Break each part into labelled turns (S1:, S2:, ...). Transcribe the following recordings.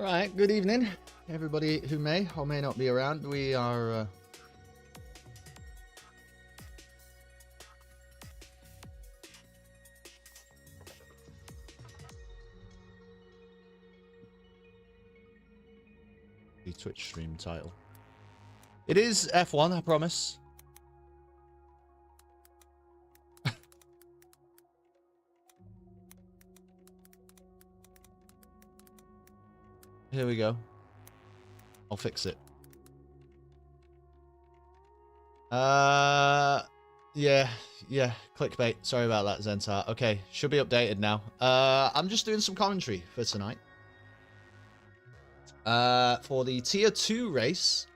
S1: Alright, good evening, everybody who may or may not be around. We are... the Twitch stream title. It is F1, I promise. Here we go. I'll fix it. Yeah, clickbait. Sorry about that, Zentar. Okay, should be updated now. I'm just doing some commentary for tonight. For the Tier 2 race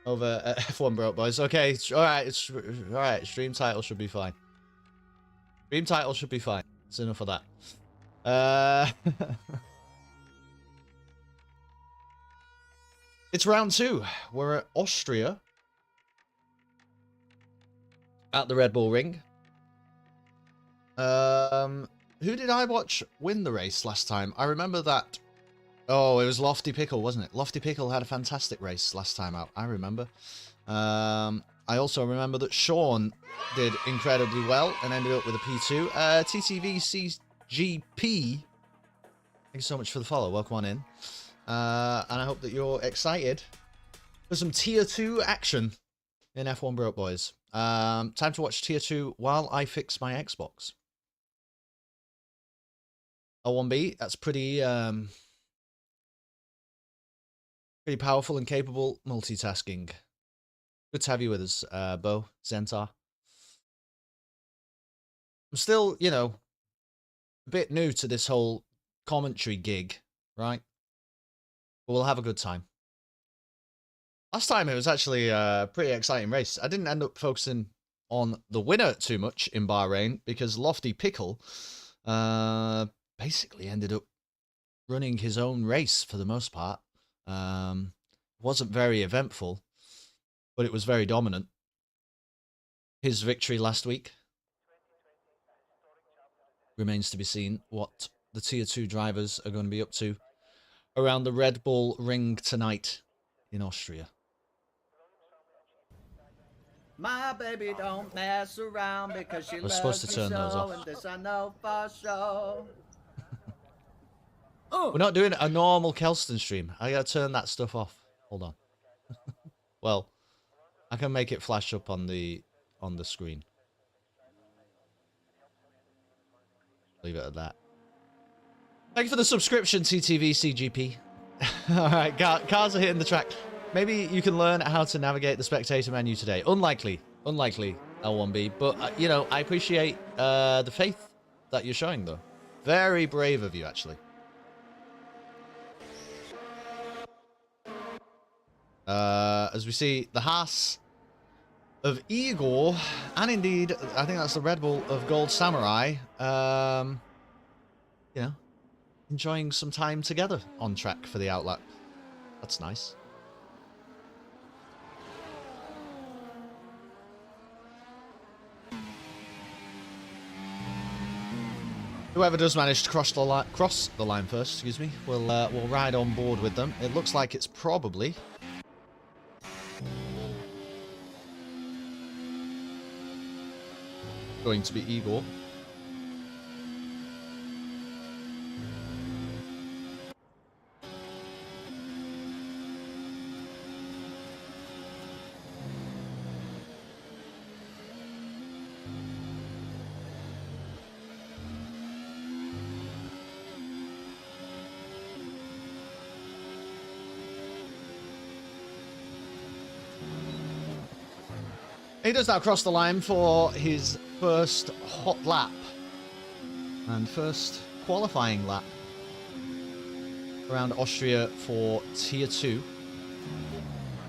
S1: over at F1 Broke Boys. Okay, alright, alright, stream title should be fine. Stream title should be fine. That's enough of that. It's round 2. We're at Austria. At the Red Bull Ring. Who did I watch win the race last time? I remember that. Oh, it was Lofty Pickle, wasn't it? Lofty Pickle had a fantastic race last time out. I remember. I also remember that Sean did incredibly well and ended up with a P2. TTV CGP. Thank you so much for the follow. Welcome on in. And I hope that you're excited for some Tier 2 action in F1 Broke Boys. Time to watch Tier 2 while I fix my Xbox. L1B, that's pretty pretty powerful and capable multitasking. Good to have you with us, Bo, Zentar. I'm still, you know, a bit new to this whole commentary gig, right? But we'll have a good time. Last time it was actually a pretty exciting race. I didn't end up focusing on the winner too much in Bahrain because Lofty Pickle basically ended up running his own race for the most part. Wasn't very eventful, but it was very dominant. His victory last week remains to be seen what the Tier 2 drivers are going to be up to around the Red Bull Ring tonight in Austria.
S2: My baby don't mess around because she
S1: We're
S2: loves
S1: supposed to
S2: me
S1: turn those
S2: so,
S1: off.
S2: and this I know for sure.
S1: We're not doing a normal Kelston stream. I gotta turn that stuff off. Hold on. Well, I can make it flash up on the screen. Leave it at that. Thank you for the subscription, TTV CGP. Alright, cars are hitting the track. Maybe you can learn how to navigate the spectator menu today. Unlikely, L1B. But, you know, I appreciate the faith that you're showing, though. Very brave of you, actually. As we see, the Haas of Igor, and indeed, I think that's the Red Bull of Gold Samurai, you know, enjoying some time together on track for the outlap. That's nice. Whoever does manage to cross the line first, excuse me, will ride on board with them. It looks like it's probably going to be Igor. He does now cross the line for his first hot lap and first qualifying lap around Austria for Tier 2.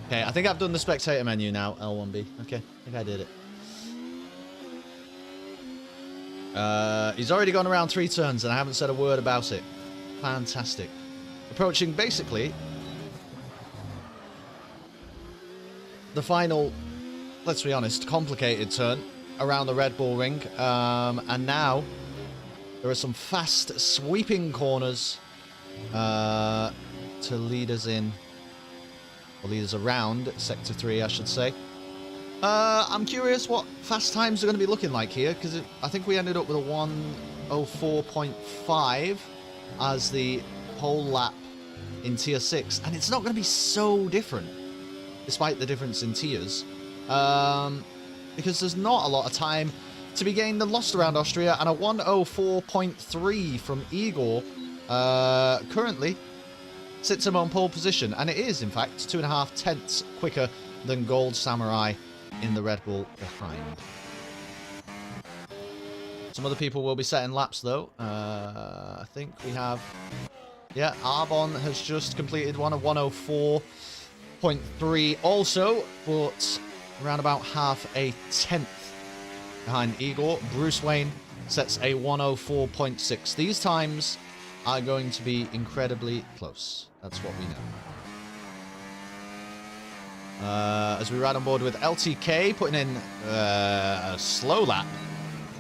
S1: Okay, I think I've done the spectator menu now, L1B. Okay, I think I did it. He's already gone around 3 turns and I haven't said a word about it. Fantastic. Approaching basically the final, let's be honest, complicated turn around the Red Bull Ring. And now there are some fast sweeping corners to lead us in, or lead us around Sector 3, I should say. I'm curious what fast times are going to be looking like here, because I think we ended up with a 1:04.5 as the whole lap in Tier 6, and it's not going to be so different, despite the difference in tiers, because there's not a lot of time to be gained and lost around Austria, and a 1:04.3 from Igor currently sits him on pole position, and it is, in fact, 2.5 tenths quicker than Gold Samurai in the Red Bull behind. Some other people will be setting laps, though. I think we have... Yeah, Arbon has just completed one of 1:04.3 also, but around about half a tenth behind Igor. Bruce Wayne sets a 1:04.6. These times are going to be incredibly close. That's what we know. As we ride on board with LTK, putting in a slow lap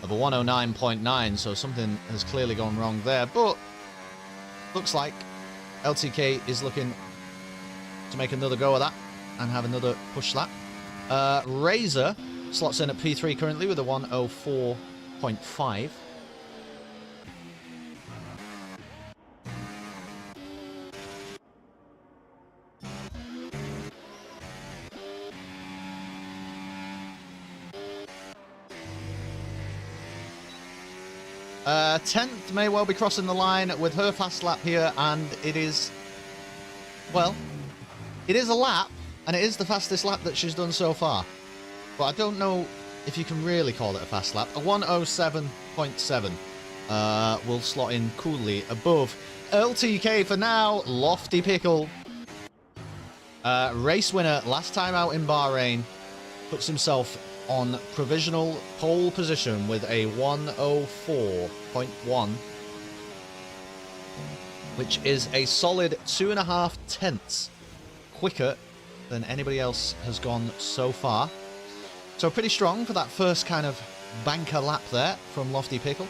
S1: of a 1:09.9, so something has clearly gone wrong there, but looks like LTK is looking to make another go of that and have another push lap. Razor slots in at P3 currently with a 1:04.5. 10th may well be crossing the line with her fast lap here, and it is, well, it is a lap, and it is the fastest lap that she's done so far. But I don't know if you can really call it a fast lap. A 1:07.7 will slot in coolly above LTK for now. Lofty Pickle, race winner last time out in Bahrain, puts himself on provisional pole position with a 1:04.1, which is a solid 2.5 tenths quicker than anybody else has gone so far. So pretty strong for that first kind of banker lap there from Lofty Pickle.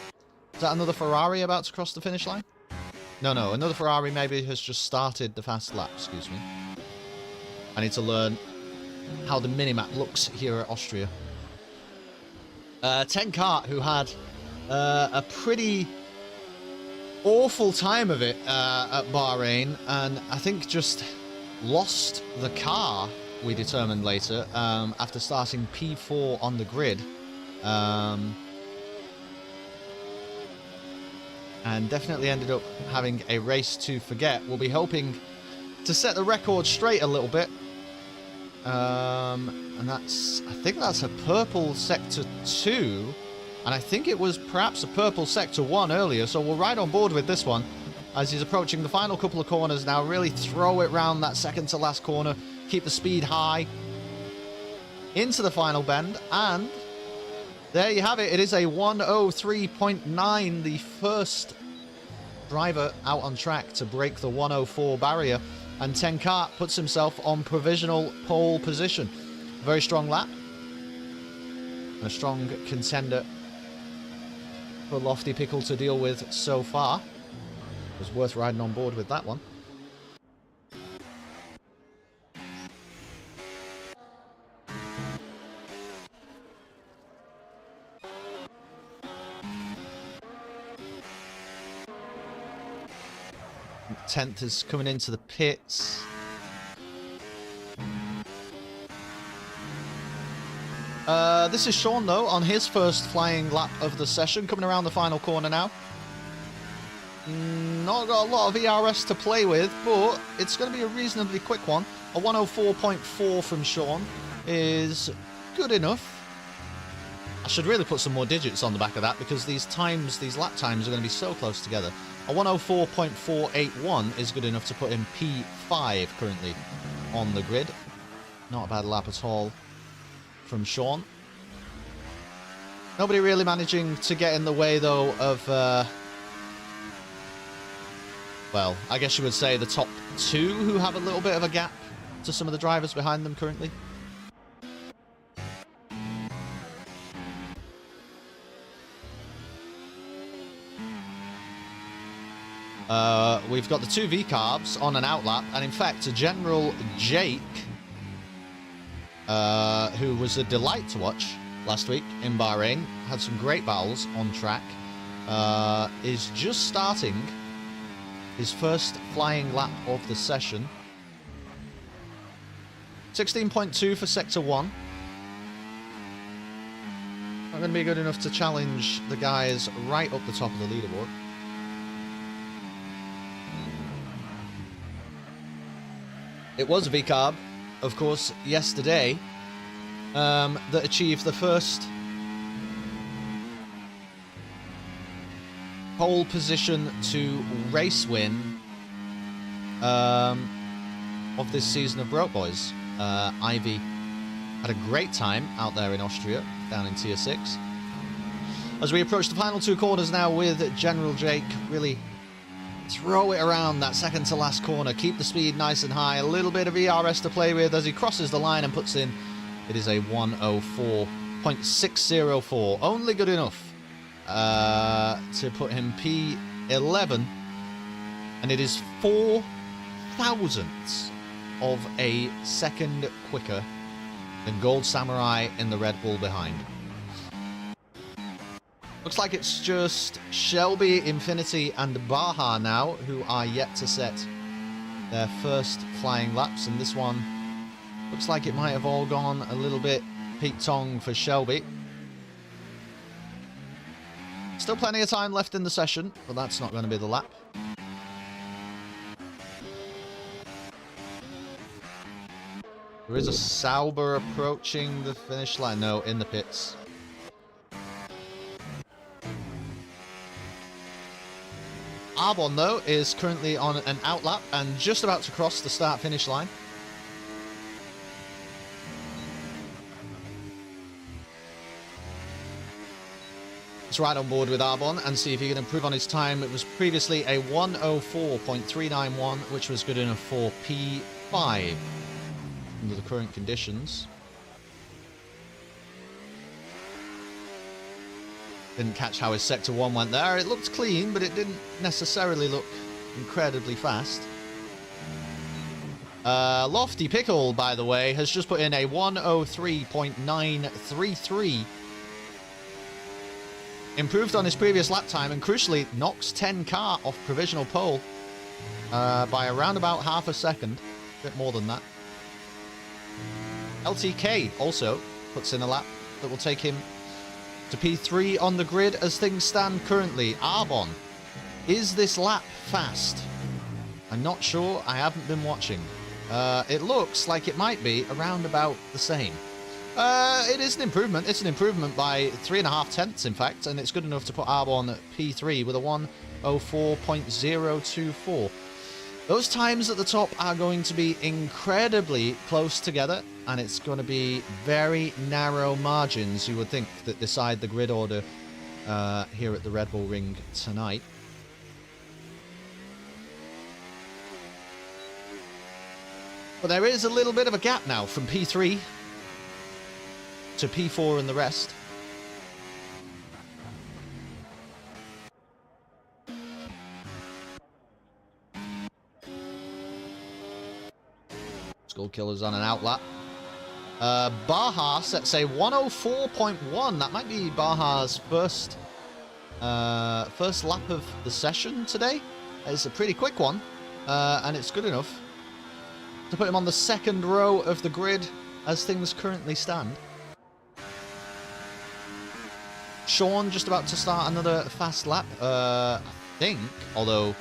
S1: Is that another Ferrari about to cross the finish line? No, another Ferrari maybe has just started the fast lap, excuse me. I need to learn how the minimap looks here at Austria. 10 Kart, who had a pretty awful time of it at Bahrain, and I think just lost the car, we determined later, after starting P4 on the grid. And definitely ended up having a race to forget. We'll be hoping to set the record straight a little bit. And I think that's a purple sector 2, and I think it was perhaps a purple sector 1 earlier, so we'll ride on board with this one as he's approaching the final couple of corners now. Really throw it round that second to last corner, keep the speed high into the final bend, and there you have it. It is a 1:03.9, the first driver out on track to break the 1:04 barrier. And 10 Kart puts himself on provisional pole position. Very strong lap. And a strong contender for Lofty Pickle to deal with so far. It was worth riding on board with that one. Tenth is coming into the pits. This is Sean, though, on his first flying lap of the session, coming around the final corner now. Not got a lot of ERS to play with, but it's going to be a reasonably quick one. A 1:04.4 from Sean is good enough. I should really put some more digits on the back of that, because these lap times are going to be so close together. A 1:04.481 is good enough to put him P5 currently on the grid. Not a bad lap at all from Sean. Nobody really managing to get in the way, though, of, well, I guess you would say the top two, who have a little bit of a gap to some of the drivers behind them currently. We've got the two V-carbs on an outlap, and in fact, General Jake, who was a delight to watch last week in Bahrain, had some great battles on track, is just starting his first flying lap of the session. 16.2 for Sector 1. Not going to be good enough to challenge the guys right up the top of the leaderboard. It was a V-carb, of course, yesterday, that achieved the first pole position to race win of this season of Broke Boys. Ivy had a great time out there in Austria, down in Tier 6. As we approach the final two corners now with General Jake, really throw it around that second to last corner, keep the speed nice and high, a little bit of ERS to play with as he crosses the line and puts in, it is a 104.604, only good enough to put him P11, and it is 4 thousandths of a second quicker than Gold Samurai in the Red Bull behind. Looks like it's just Shelby, Infinity, and Baja now who are yet to set their first flying laps, and this one looks like it might have all gone a little bit peak-tong for Shelby. Still plenty of time left in the session, but that's not going to be the lap. There is a Sauber approaching the finish line. No, in the pits. Arbon, though, is currently on an outlap and just about to cross the start-finish line. Let's ride on board with Arbon and see if he can improve on his time. It was previously a 104.391, which was good enough for P5 under the current conditions. Didn't catch how his Sector 1 went there. It looked clean, but it didn't necessarily look incredibly fast. Lofty Pickle, by the way, has just put in a 103.933. Improved on his previous lap time, and crucially knocks 10K off provisional pole by around about half a second. A bit more than that. LTK also puts in a lap that will take him to P3 on the grid as things stand currently. Arbon, is this lap fast? I'm not sure. I haven't been watching. It looks like it might be around about the same. It is an improvement. It's an improvement by 3.5 tenths, in fact, and it's good enough to put Arbon at P3 with a 104.024. Those times at the top are going to be incredibly close together, and it's going to be very narrow margins, you would think, that decide the grid order here at the Red Bull Ring tonight. But there is a little bit of a gap now from P3 to P4 and the rest. Skull Killer's on an outlap. Baja sets a 104.1. That might be Baja's first lap of the session today. It's a pretty quick one, and it's good enough to put him on the second row of the grid as things currently stand. Sean just about to start another fast lap, I think, although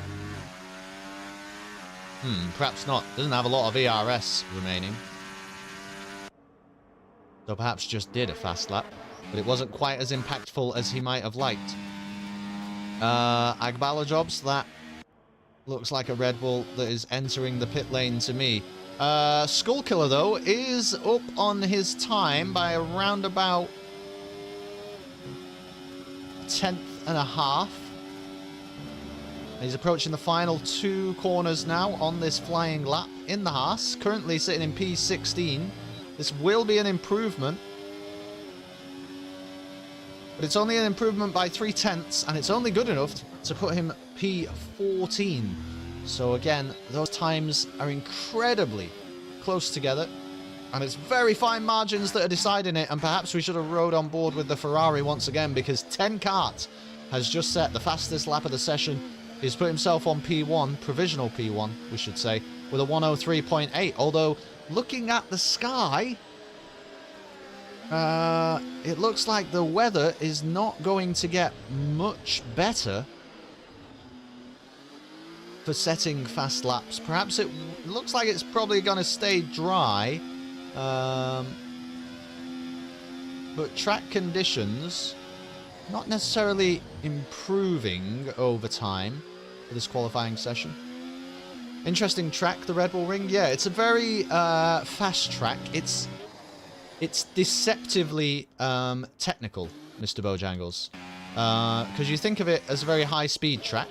S1: perhaps not. Doesn't have a lot of ERS remaining. So perhaps just did a fast lap, but it wasn't quite as impactful as he might have liked. Agbala Jobs, that looks like a Red Bull that is entering the pit lane to me. Skull Killer, though, is up on his time by around about 1/10.5. He's approaching the final two corners now on this flying lap in the Haas, currently sitting in P16. This will be an improvement. But it's only an improvement by 0.3, and it's only good enough to put him P14. So again, those times are incredibly close together, and it's very fine margins that are deciding it, and perhaps we should have rode on board with the Ferrari once again, because 10 Kart has just set the fastest lap of the session. He's put himself on P1, provisional P1, we should say, with a 103.8, although looking at the sky, it looks like the weather is not going to get much better for setting fast laps. Perhaps it looks like it's probably going to stay dry, but track conditions not necessarily improving over time for this qualifying session. Interesting track, the Red Bull Ring. Yeah, it's a very fast track. It's deceptively technical, Mr. Bojangles, because you think of it as a very high-speed track,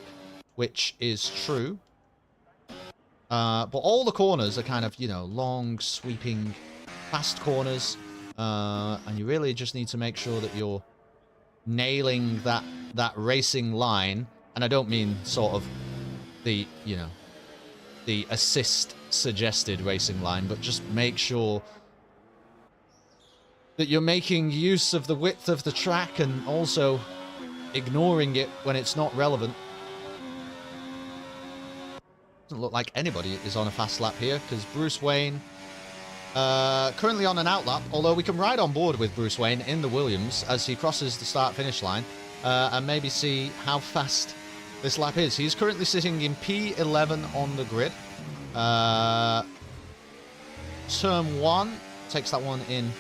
S1: which is true. But all the corners are kind of, you know, long, sweeping, fast corners, and you really just need to make sure that you're nailing that racing line. And I don't mean sort of the, you know, the assist suggested racing line, but just make sure that you're making use of the width of the track and also ignoring it when it's not relevant. Doesn't look like anybody is on a fast lap here, because Bruce Wayne currently on an outlap, although we can ride on board with Bruce Wayne in the Williams as he crosses the start-finish line, and maybe see how fast this lap is. He's currently sitting in P11 on the grid. Turn 1, takes that one in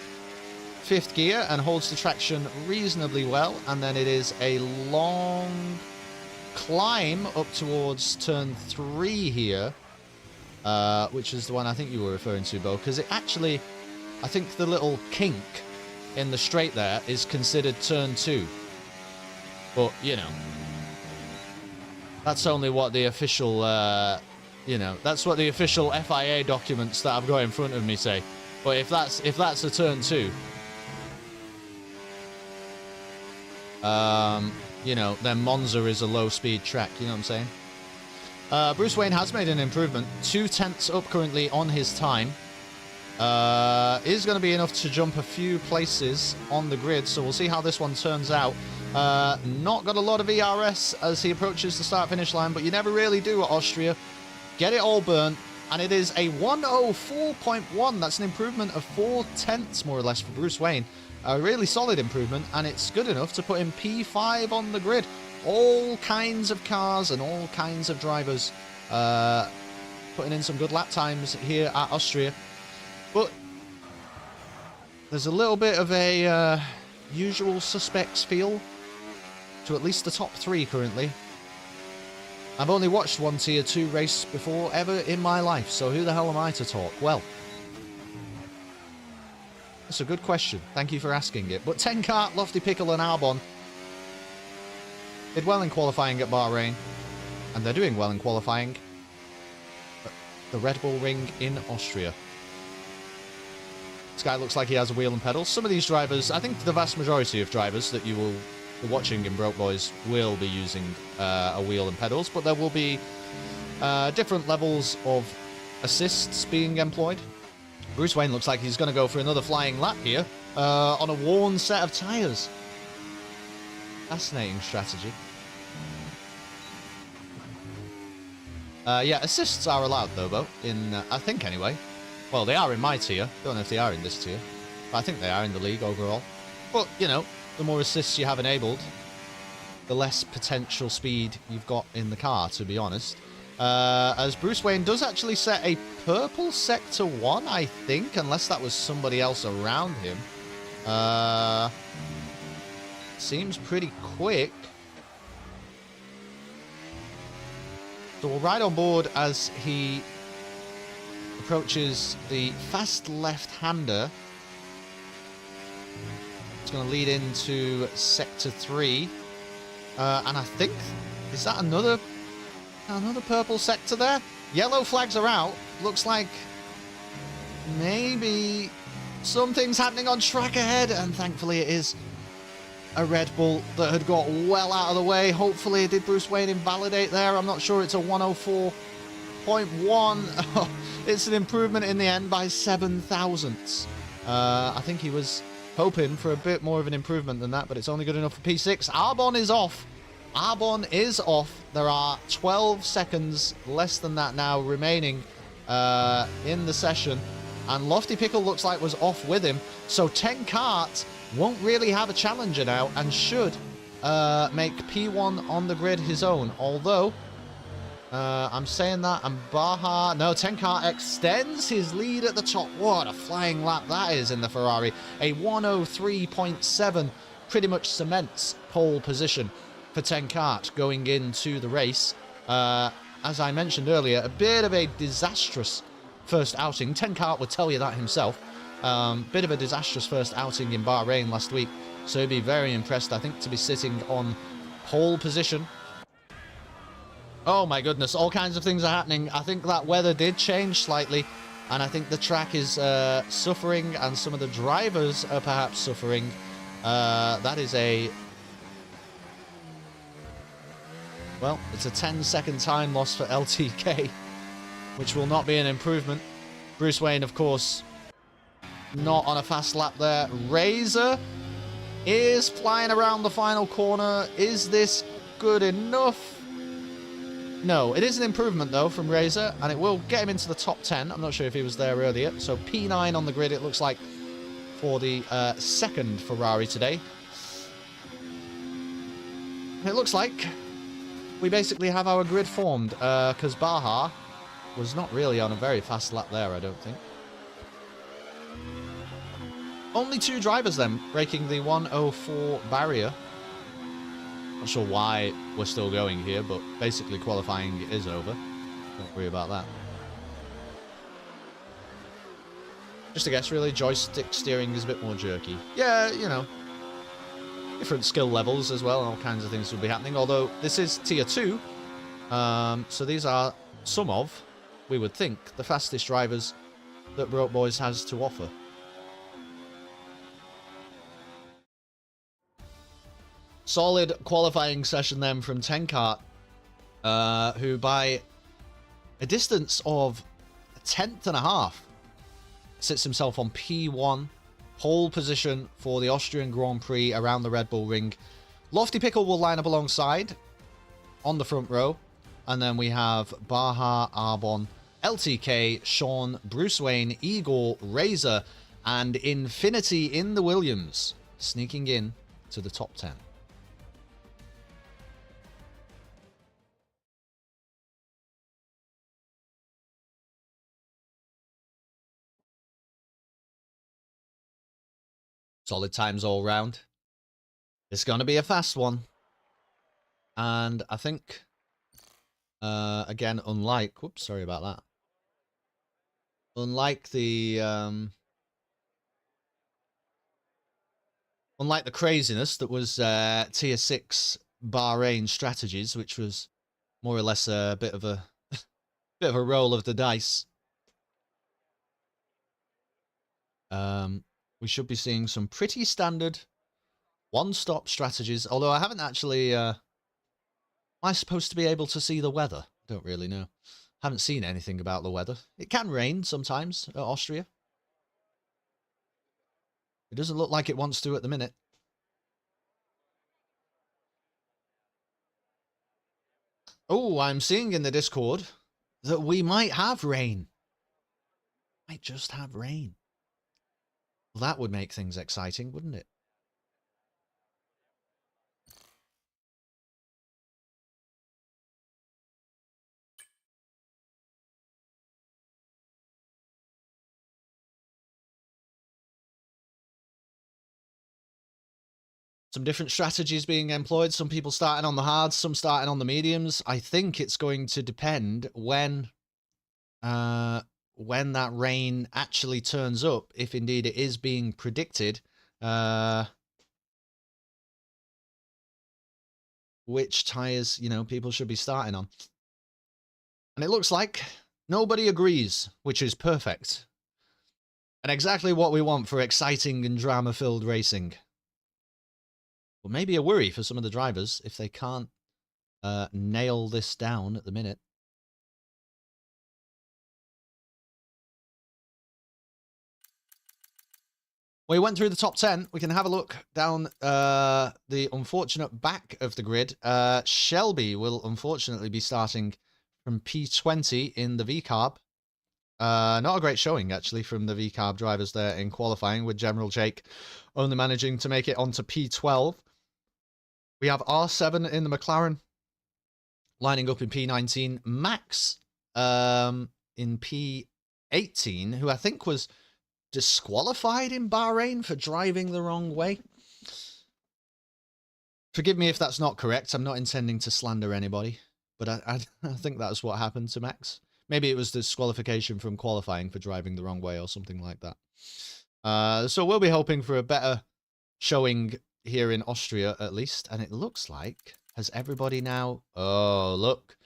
S1: 5th gear and holds the traction reasonably well, and then it is a long climb up towards turn 3 here, which is the one I think you were referring to, Bo, because it actually, I think the little kink in the straight there is considered turn 2, but you know, that's only what the official you know, that's what the official FIA documents that I've got in front of me say. But if that's a turn 2, you know, then Monza is a low-speed track, you know what I'm saying? Bruce Wayne has made an improvement. 0.2 up currently on his time. Is going to be enough to jump a few places on the grid, so we'll see how this one turns out. Not got a lot of ERS as he approaches the start-finish line, but you never really do at Austria. Get it all burnt, and it is a 104.1. That's an improvement of 0.4 more or less for Bruce Wayne. A really solid improvement, and it's good enough to put him P5 on the grid. All kinds of cars and all kinds of drivers putting in some good lap times here at Austria. But there's a little bit of a usual suspects feel to at least the top 3 currently. I've only watched one Tier 2 race before ever in my life, so who the hell am I to talk? Well, that's a good question. Thank you for asking it. But 10 Kart, Lofty Pickle and Albon did well in qualifying at Bahrain, and they're doing well in qualifying at the Red Bull Ring in Austria. This guy looks like he has a wheel and pedals. Some of these drivers, I think the vast majority of drivers that you will be watching in Broke Boys will be using a wheel and pedals, but there will be different levels of assists being employed. Bruce Wayne looks like he's going to go for another flying lap here on a worn set of tyres. Fascinating strategy. Yeah, assists are allowed though, Bo, in, I think anyway. Well, they are in my tier. Don't know if they are in this tier, but I think they are in the league overall. But, you know, the more assists you have enabled, the less potential speed you've got in the car, to be honest. As Bruce Wayne does actually set a purple sector 1, I think, unless that was somebody else around him. Seems pretty quick. So we'll ride on board as he approaches the fast left-hander. It's going to lead into sector 3. And I think, is that another purple sector there? Yellow flags are out. Looks like maybe something's happening on track ahead, and thankfully it is. a Red Bull that had got well out of the way. Hopefully, did Bruce Wayne invalidate there? I'm not sure. It's a 104.1. It's an improvement in the end by 7 thousandths. I think he was hoping for a bit more of an improvement than that, but it's only good enough for P6. Arbon is off. Arbon is off. There are 12 seconds, less than that now, remaining in the session. And Lofty Pickle looks like was off with him. So 10 Kart won't really have a challenger now and should make P1 on the grid his own. Although, I'm saying that, and Baja... No, 10 Kart extends his lead at the top. What a flying lap that is in the Ferrari. A 103.7 pretty much cements pole position for 10 Kart going into the race. As I mentioned earlier, a bit of a disastrous first outing. 10 Kart would tell you that himself. Bit of a disastrous first outing in Bahrain last week. So he'd be very impressed, I think, to be sitting on pole position. Oh my goodness, all kinds of things are happening. I think that weather did change slightly. And I think the track is suffering, and some of the drivers are perhaps suffering. That is a... Well, it's a 10-second time loss for LTK, which will not be an improvement. Bruce Wayne, of course, not on a fast lap there. Razor is flying around the final corner. Is this good enough? No, it is an improvement, though, from Razor, and it will get him into the top 10. I'm not sure if he was there earlier. So P9 on the grid, it looks like, for the second Ferrari today. And it looks like we basically have our grid formed, because Baja was not really on a very fast lap there, I don't think. Only 2 drivers then, breaking the 104 barrier. Not sure why we're still going here, but basically qualifying is over. Don't worry about that. Just a guess, really. Joystick steering is a bit more jerky. Yeah, you know. Different skill levels as well, and all kinds of things will be happening. Although this is tier 2, so these are some of, we would think, the fastest drivers that Broke Boys has to offer. Solid qualifying session then from 10 Kart, who by a distance of a tenth and a half sits himself on P1. Pole position for the Austrian Grand Prix around the Red Bull Ring. Lofty Pickle will line up alongside on the front row. And then we have Baja, Arbon, LTK, Sean, Bruce Wayne, Igor, Razor, and Infinity in the Williams, sneaking in to the top 10. Solid times all round. It's going to be a fast one. And I think, again, unlike... Whoops, sorry about that. Unlike the craziness that was Tier 6 Bahrain strategies, which was more or less a bit of a roll of the dice. We should be seeing some pretty standard one-stop strategies. Although I haven't actually... am I supposed to be able to see the weather? I don't really know. Haven't seen anything about the weather. It can rain sometimes at Austria. It doesn't look like it wants to at the minute. Oh, I'm seeing in the Discord that we might have rain. Might just have rain. Well, that would make things exciting, wouldn't it? Some different strategies being employed. Some people starting on the hards, some starting on the mediums. I think it's going to depend when that rain actually turns up, if indeed it is being predicted, which tyres, you know, people should be starting on. And it looks like nobody agrees, which is perfect. And exactly what we want for exciting and drama-filled racing. But maybe a worry for some of the drivers if they can't nail this down at the minute. We went through the top 10. We can have a look down the unfortunate back of the grid. Shelby will unfortunately be starting from P20 in the VCARB. Not a great showing, actually, from the VCARB drivers there in qualifying, with General Jake only managing to make it onto P12. We have R7 in the McLaren, lining up in P19. Max in P18, who I think was disqualified in Bahrain for driving the wrong way. Forgive me if that's not correct. I'm not intending to slander anybody, but I think that's what happened to Max. Maybe it was disqualification from qualifying for driving the wrong way or something like that. So we'll be hoping for a better showing here in Austria, at least. And it looks like, has everybody now... Oh, look.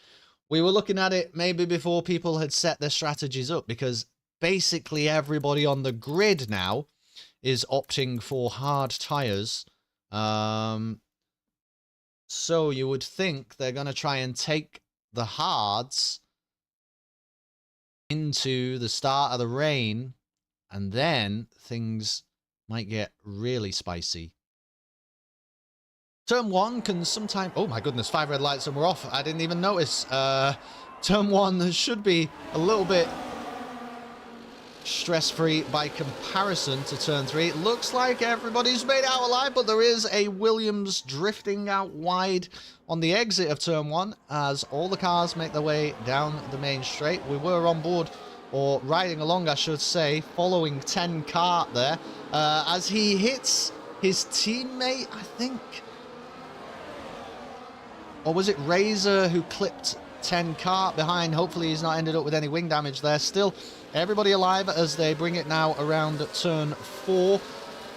S1: We were looking at it maybe before people had set their strategies up, because basically everybody on the grid now is opting for hard tires. So you would think they're going to try and take the hards into the start of the rain, and then things might get really spicy. Turn 1 can sometimes... Oh my goodness, 5 red lights and we're off. I didn't even notice. Turn 1 should be a little bit stress-free by comparison to turn 3. It looks like everybody's made it out alive, but there is a Williams drifting out wide on the exit of turn 1 as all the cars make their way down the main straight. We were on board, or riding along I should say, following 10 Kart there, as he hits his teammate, I think. Or was it Razor who clipped 10 Kart behind? Hopefully he's not ended up with any wing damage there. Still, everybody alive as they bring it now around turn 4.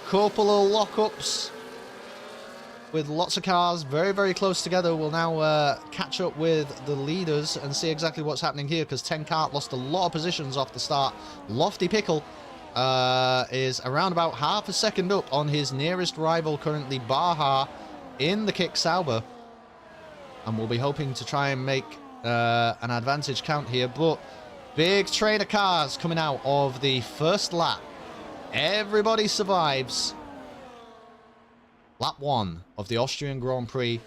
S1: Couple of lockups with lots of cars very, very close together. We'll now catch up with the leaders and see exactly what's happening here, because 10 Kart lost a lot of positions off the start. Lofty Pickle is around about half a second up on his nearest rival currently, Baja, in the Kick Sauber. And we'll be hoping to try and make an advantage count here, but big train of cars coming out of the first lap. Everybody survives. Lap 1 of the Austrian Grand Prix.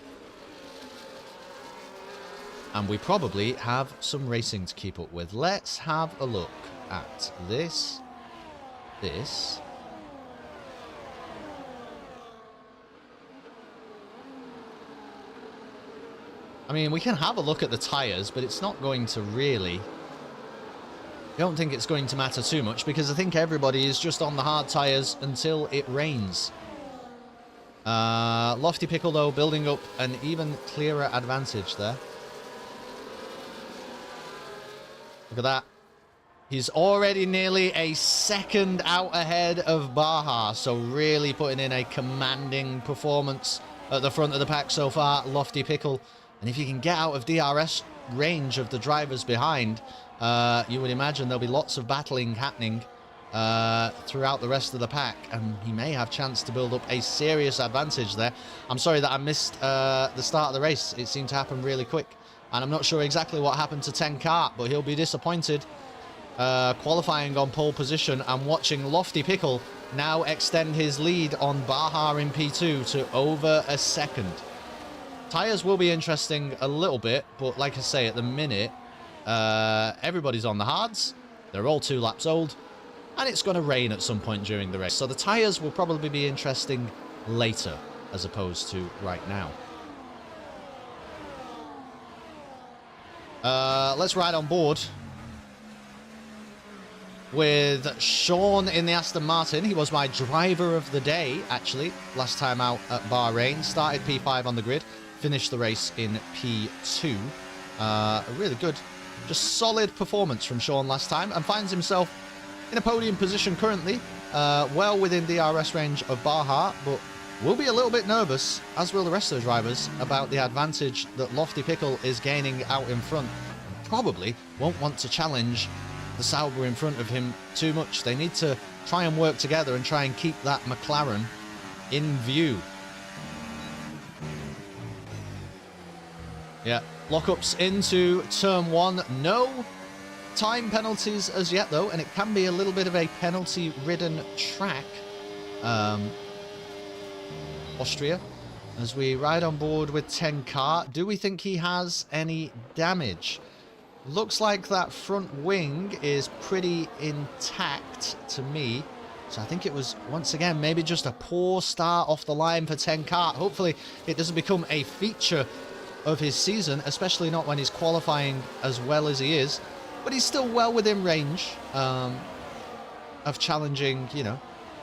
S1: And we probably have some racing to keep up with. Let's have a look at this. I mean, we can have a look at the tyres, but it's not going to really... I don't think it's going to matter too much, because I think everybody is just on the hard tyres until it rains. Lofty Pickle, though, building up an even clearer advantage there. Look at that. He's already nearly a second out ahead of Baja, so really putting in a commanding performance at the front of the pack so far, Lofty Pickle. And if you can get out of DRS range of the drivers behind, you would imagine there'll be lots of battling happening throughout the rest of the pack, and he may have chance to build up a serious advantage there. I'm sorry that I missed the start of the race. It seemed to happen really quick, and I'm not sure exactly what happened to 10 Kart, but he'll be disappointed. Qualifying on pole position and watching Lofty Pickle now extend his lead on Baja in P2 to over a second. Tyres will be interesting a little bit, but like I say, at the minute, everybody's on the hards. They're all 2 laps old, and it's going to rain at some point during the race. So the tyres will probably be interesting later, as opposed to right now. Let's ride on board with Sean in the Aston Martin. He was my driver of the day, actually, last time out at Bahrain. Started P5 on the grid, finished the race in P2. A really good, just solid performance from Sean last time, and finds himself in a podium position currently, well within DRS range of Baja, but will be a little bit nervous, as will the rest of the drivers, about the advantage that Lofty Pickle is gaining out in front. Probably won't want to challenge the Sauber in front of him too much. They need to try and work together and try and keep that McLaren in view. Yeah, lockups into turn 1. No time penalties as yet, though, and it can be a little bit of a penalty-ridden track. Austria, as we ride on board with 10K. Do we think he has any damage? Looks like that front wing is pretty intact to me. So I think it was, once again, maybe just a poor start off the line for 10K. Hopefully it doesn't become a feature of his season, especially not when he's qualifying as well as he is. But he's still well within range of challenging, you know,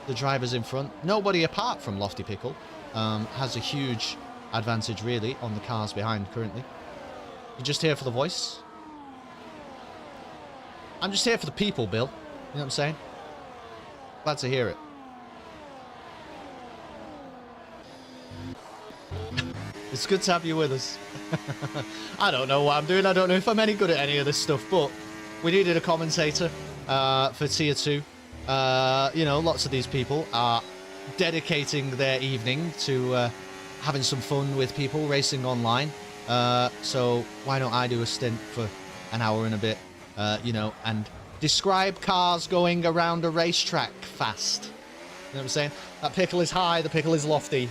S1: the drivers in front. Nobody apart from Lofty Pickle has a huge advantage, really, on the cars behind currently. You're just here for the voice? I'm just here for the people, Bill. You know what I'm saying? Glad to hear it. It's good to have you with us. I don't know what I'm doing. I don't know if I'm any good at any of this stuff, but we needed a commentator for Tier 2. You know, lots of these people are dedicating their evening to having some fun with people, racing online. So why don't I do a stint for an hour and a bit, you know, and describe cars going around a racetrack fast. You know what I'm saying? That pickle is high, the pickle is lofty.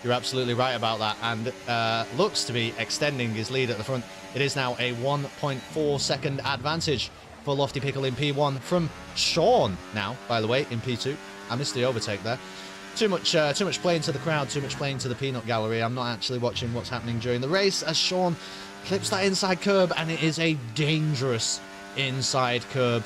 S1: You're absolutely right about that, and looks to be extending his lead at the front. It is now a 1.4 second advantage for Lofty Pickle in P1 from Sean now, by the way, in P2. I missed the overtake there. Too much playing to the crowd, too much playing to the peanut gallery. I'm not actually watching what's happening during the race as Sean clips that inside curb, and it is a dangerous inside curb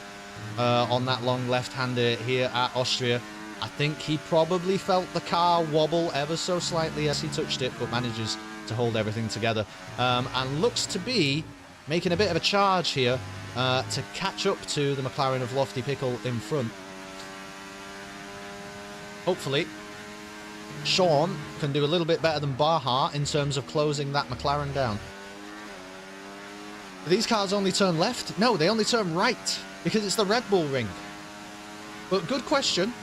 S1: on that long left-hander here at Austria. I think he probably felt the car wobble ever so slightly as he touched it, but manages to hold everything together. And looks to be making a bit of a charge here to catch up to the McLaren of Lofty Pickle in front. Hopefully, Sean can do a little bit better than Baja in terms of closing that McLaren down. Do these cars only turn left? No, they only turn right, because it's the Red Bull ring. But good question.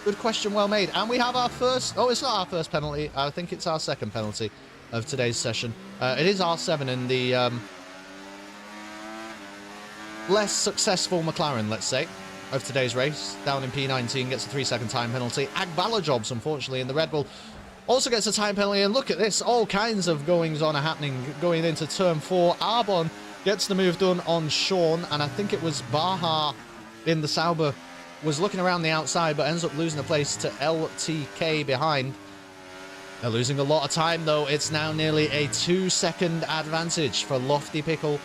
S1: Good question, well made. And we have our first... Oh, it's not our first penalty. I think it's our second penalty of today's session. It is R7 in the less successful McLaren, let's say, of today's race. Down in P19, gets a 3-second time penalty. Agbala Jobs, unfortunately, in the Red Bull also gets a time penalty. And look at this. All kinds of goings-on are happening going into Turn 4. Arbon gets the move done on Sean. And I think it was Baja in the Sauber was looking around the outside, but ends up losing a place to LTK behind. They're losing a lot of time, though. It's now nearly a 2-second advantage for Lofty Pickle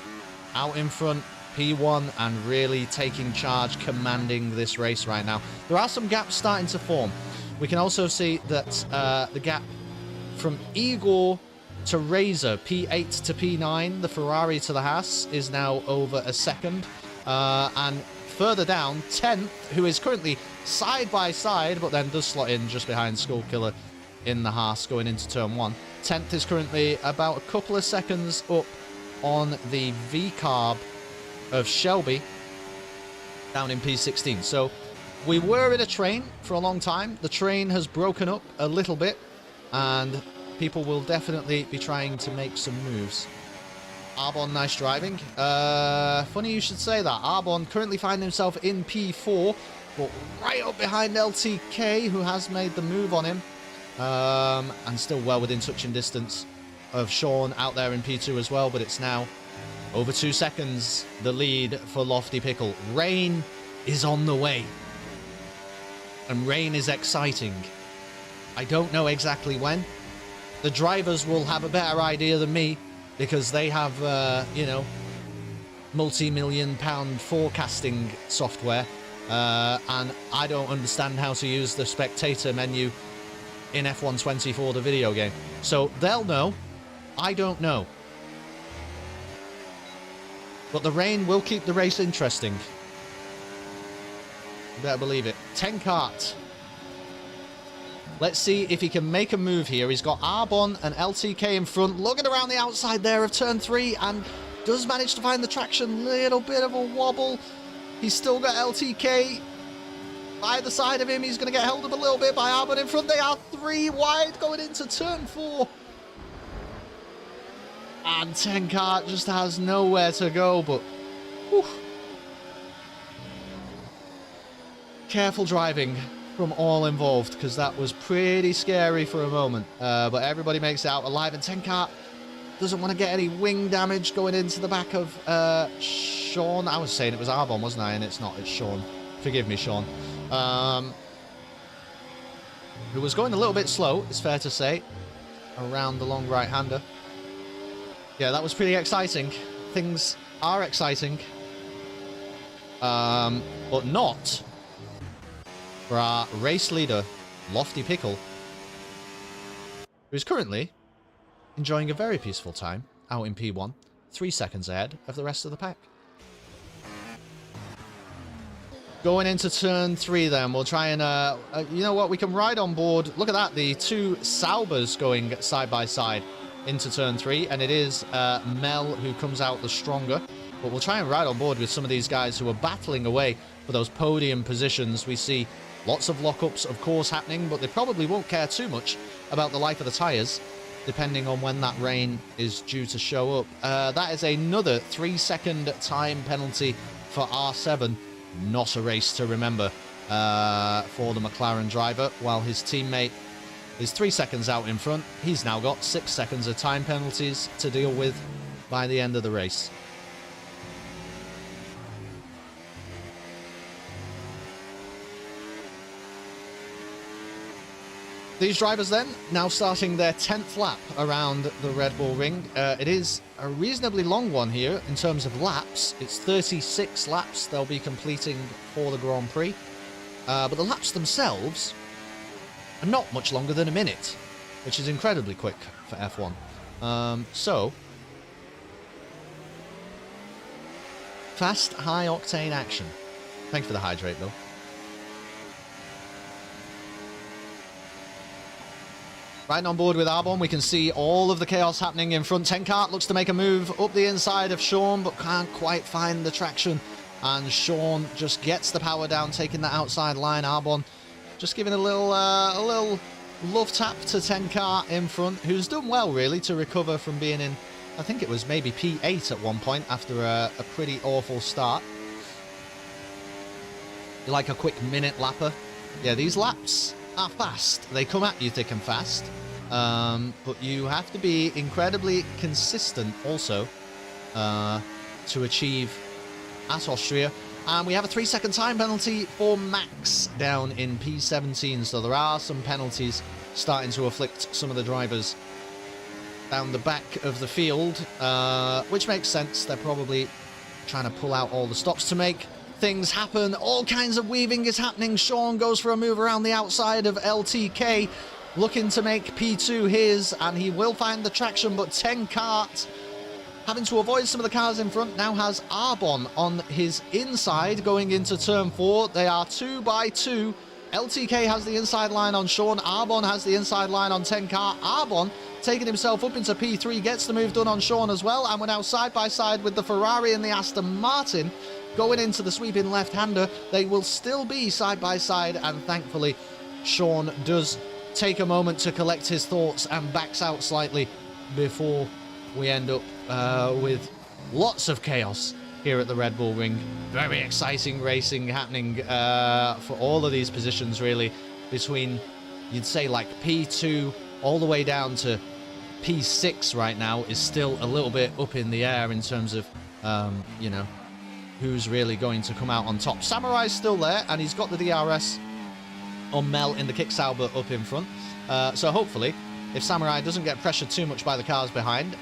S1: out in front, P1, and really taking charge, commanding this race right now. There are some gaps starting to form. We can also see that the gap from Igor to Razor, P8 to P9, the Ferrari to the Haas, is now over a second. And further down, 10th, who is currently side by side, but then does slot in just behind Skullkiller in the Haas going into Turn 1. 10th is currently about a couple of seconds up on the V-carb of Shelby down in P16. So we were in a train for a long time. The train has broken up a little bit, and people will definitely be trying to make some moves. Arbon, nice driving. Funny you should say that. Arbon currently finding himself in P4, but right up behind LTK, who has made the move on him. And still well within touching distance of Sean out there in P2 as well, but it's now over 2 seconds, the lead for Lofty Pickle. Rain is on the way. And rain is exciting. I don't know exactly when. The drivers will have a better idea than me, because they have, you know, multi-million-pound forecasting software. And I don't understand how to use the spectator menu in F1 24, the video game. So they'll know. I don't know. But the rain will keep the race interesting. You better believe it. 10 kart. Let's see if he can make a move here. He's got Arbon and LTK in front, looking around the outside there of Turn 3, and does manage to find the traction. Little bit of a wobble. He's still got LTK by the side of him. He's going to get held up a little bit by Arbon in front. They are 3 wide going into Turn 4. And 10 Kart just has nowhere to go, but... Whew. Careful driving from all involved, because that was pretty scary for a moment. But everybody makes it out alive, and 10 Kart doesn't want to get any wing damage going into the back of Sean. I was saying it was Arbon, wasn't I? And it's not, it's Sean. Forgive me, Sean. Who was going a little bit slow, it's fair to say, around the long right-hander. Yeah, that was pretty exciting. Things are exciting. But not for our race leader, Lofty Pickle, who's currently enjoying a very peaceful time out in P1, 3 seconds ahead of the rest of the pack. Going into turn 3 then, we'll try and, you know what, we can ride on board. Look at that, the two Saubers going side by side into turn 3, and it is Mel who comes out the stronger. But we'll try and ride on board with some of these guys who are battling away for those podium positions. We see lots of lockups, of course, happening, but they probably won't care too much about the life of the tyres, depending on when that rain is due to show up. That is another 3-second time penalty for R7. Not a race to remember for the McLaren driver, while his teammate is 3 seconds out in front. He's now got 6 seconds of time penalties to deal with by the end of the race. These drivers then, now starting their 10th lap around the Red Bull Ring. It is a reasonably long one here in terms of laps. It's 36 laps they'll be completing for the Grand Prix. But the laps themselves are not much longer than a minute, which is incredibly quick for F1. So, fast, high-octane action. Thanks for the hydrate, though. Riding on board with Arbon, we can see all of the chaos happening in front. 10 Kart looks to make a move up the inside of Sean, but can't quite find the traction. And Sean just gets the power down, taking that outside line. Arbon just giving a little love tap to 10 Kart in front, who's done well, really, to recover from being in, I think it was maybe P8 at one point after a pretty awful start. You like a quick minute lapper? Yeah, these laps are fast. They come at you thick and fast. But you have to be incredibly consistent also to achieve at Austria. And we have a 3-second time penalty for Max down in P17. So there are some penalties starting to afflict some of the drivers down the back of the field, which makes sense. They're probably trying to pull out all the stops to make things happen. All kinds of weaving is happening. Sean goes for a move around the outside of LTK, looking to make P2 his, and he will find the traction, but 10 Kart, having to avoid some of the cars in front, now has Arbon on his inside going into turn 4. They are 2 by 2. LTK has the inside line on Sean. Arbon has the inside line on 10 Kart. Arbon taking himself up into P3, gets the move done on Sean as well, and we're now side by side with the Ferrari and the Aston Martin going into the sweeping left-hander. They will still be side by side, and thankfully Sean does take a moment to collect his thoughts and backs out slightly before we end up with lots of chaos here at the Red Bull Ring. Very exciting racing happening for all of these positions, really, between, you'd say, like P2 all the way down to P6 right now is still a little bit up in the air in terms of, you know, who's really going to come out on top. Samurai's still there, and he's got the DRS on Mel in the kick Sauber up in front. So hopefully, if Samurai doesn't get pressured too much by the cars behind,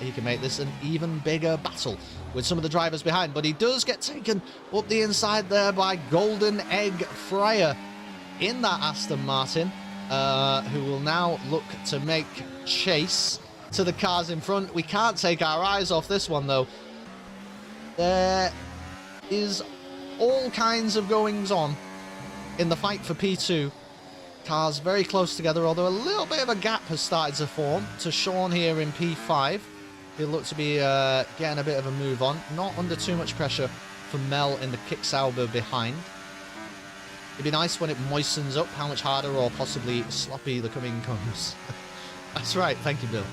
S1: he can make this an even bigger battle with some of the drivers behind. But he does get taken up the inside there by Golden Egg Fryer in that Aston Martin, who will now look to make chase to the cars in front. We can't take our eyes off this one, though. There is all kinds of goings on in the fight for P2. Cars very close together, although a little bit of a gap has started to form to Sean here in P5. He'll look to be getting a bit of a move on. Not under too much pressure from Mel in the kick Sauber behind. It'd be nice when it moistens up how much harder or possibly sloppy the coming comes. That's right, thank you, Bill.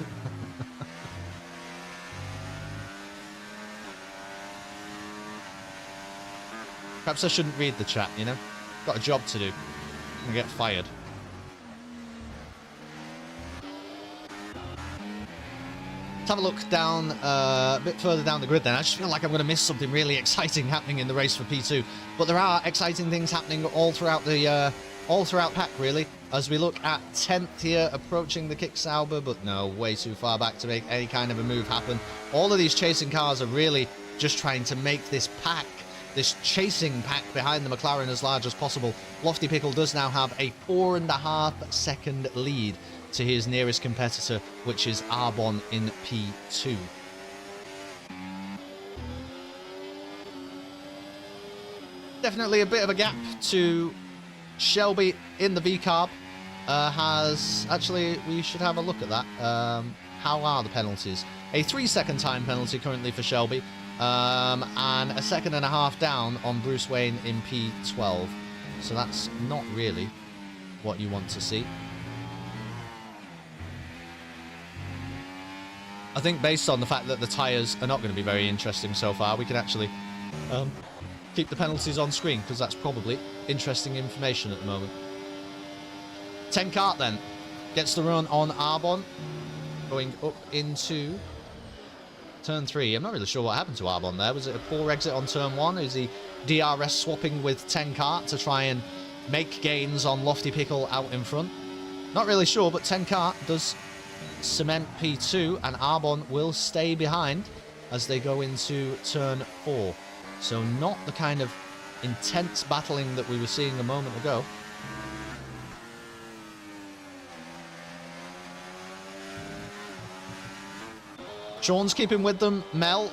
S1: Perhaps I shouldn't read the chat, you know? Got a job to do. I'm gonna get fired. Let's have a look down, a bit further down the grid then. I just feel like I'm going to miss something really exciting happening in the race for P2. But there are exciting things happening all throughout pack, really. As we look at 10th here, approaching the Kick Sauber, but no, way too far back to make any kind of a move happen. All of these chasing cars are really just trying to make this pack, this chasing pack behind the McLaren as large as possible. Lofty Pickle does now have a 4.5 second lead to his nearest competitor, which is Arbon in P2. Definitely a bit of a gap to Shelby in the V-Carb. Actually, we should have a look at that. How are the penalties? A 3-second time penalty currently for Shelby, and a 1.5 seconds down on Bruce Wayne in P12. So that's not really what you want to see. I think based on the fact that the tyres are not going to be very interesting so far, we can actually keep the penalties on screen, because that's probably interesting information at the moment. 10 kart then gets the run on Arbon, going up into turn 3. I'm not really sure what happened to Arbon there. Was it a poor exit on turn 1? Is he DRS swapping with 10 kart to try and make gains on Lofty Pickle out in front? Not really sure, but 10 kart does cement P2, and Arbon will stay behind as they go into turn 4. So not the kind of intense battling that we were seeing a moment ago. Sean's keeping with them. Mel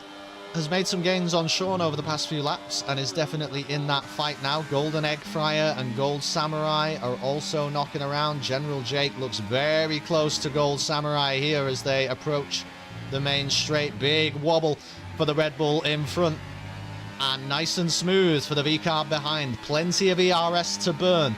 S1: has made some gains on Sean over the past few laps and is definitely in that fight now. Golden Egg Fryer and Gold Samurai are also knocking around. General Jake looks very close to Gold Samurai here as they approach the main straight. Big wobble for the Red Bull in front. And nice and smooth for the V-Carb behind. Plenty of ERS to burn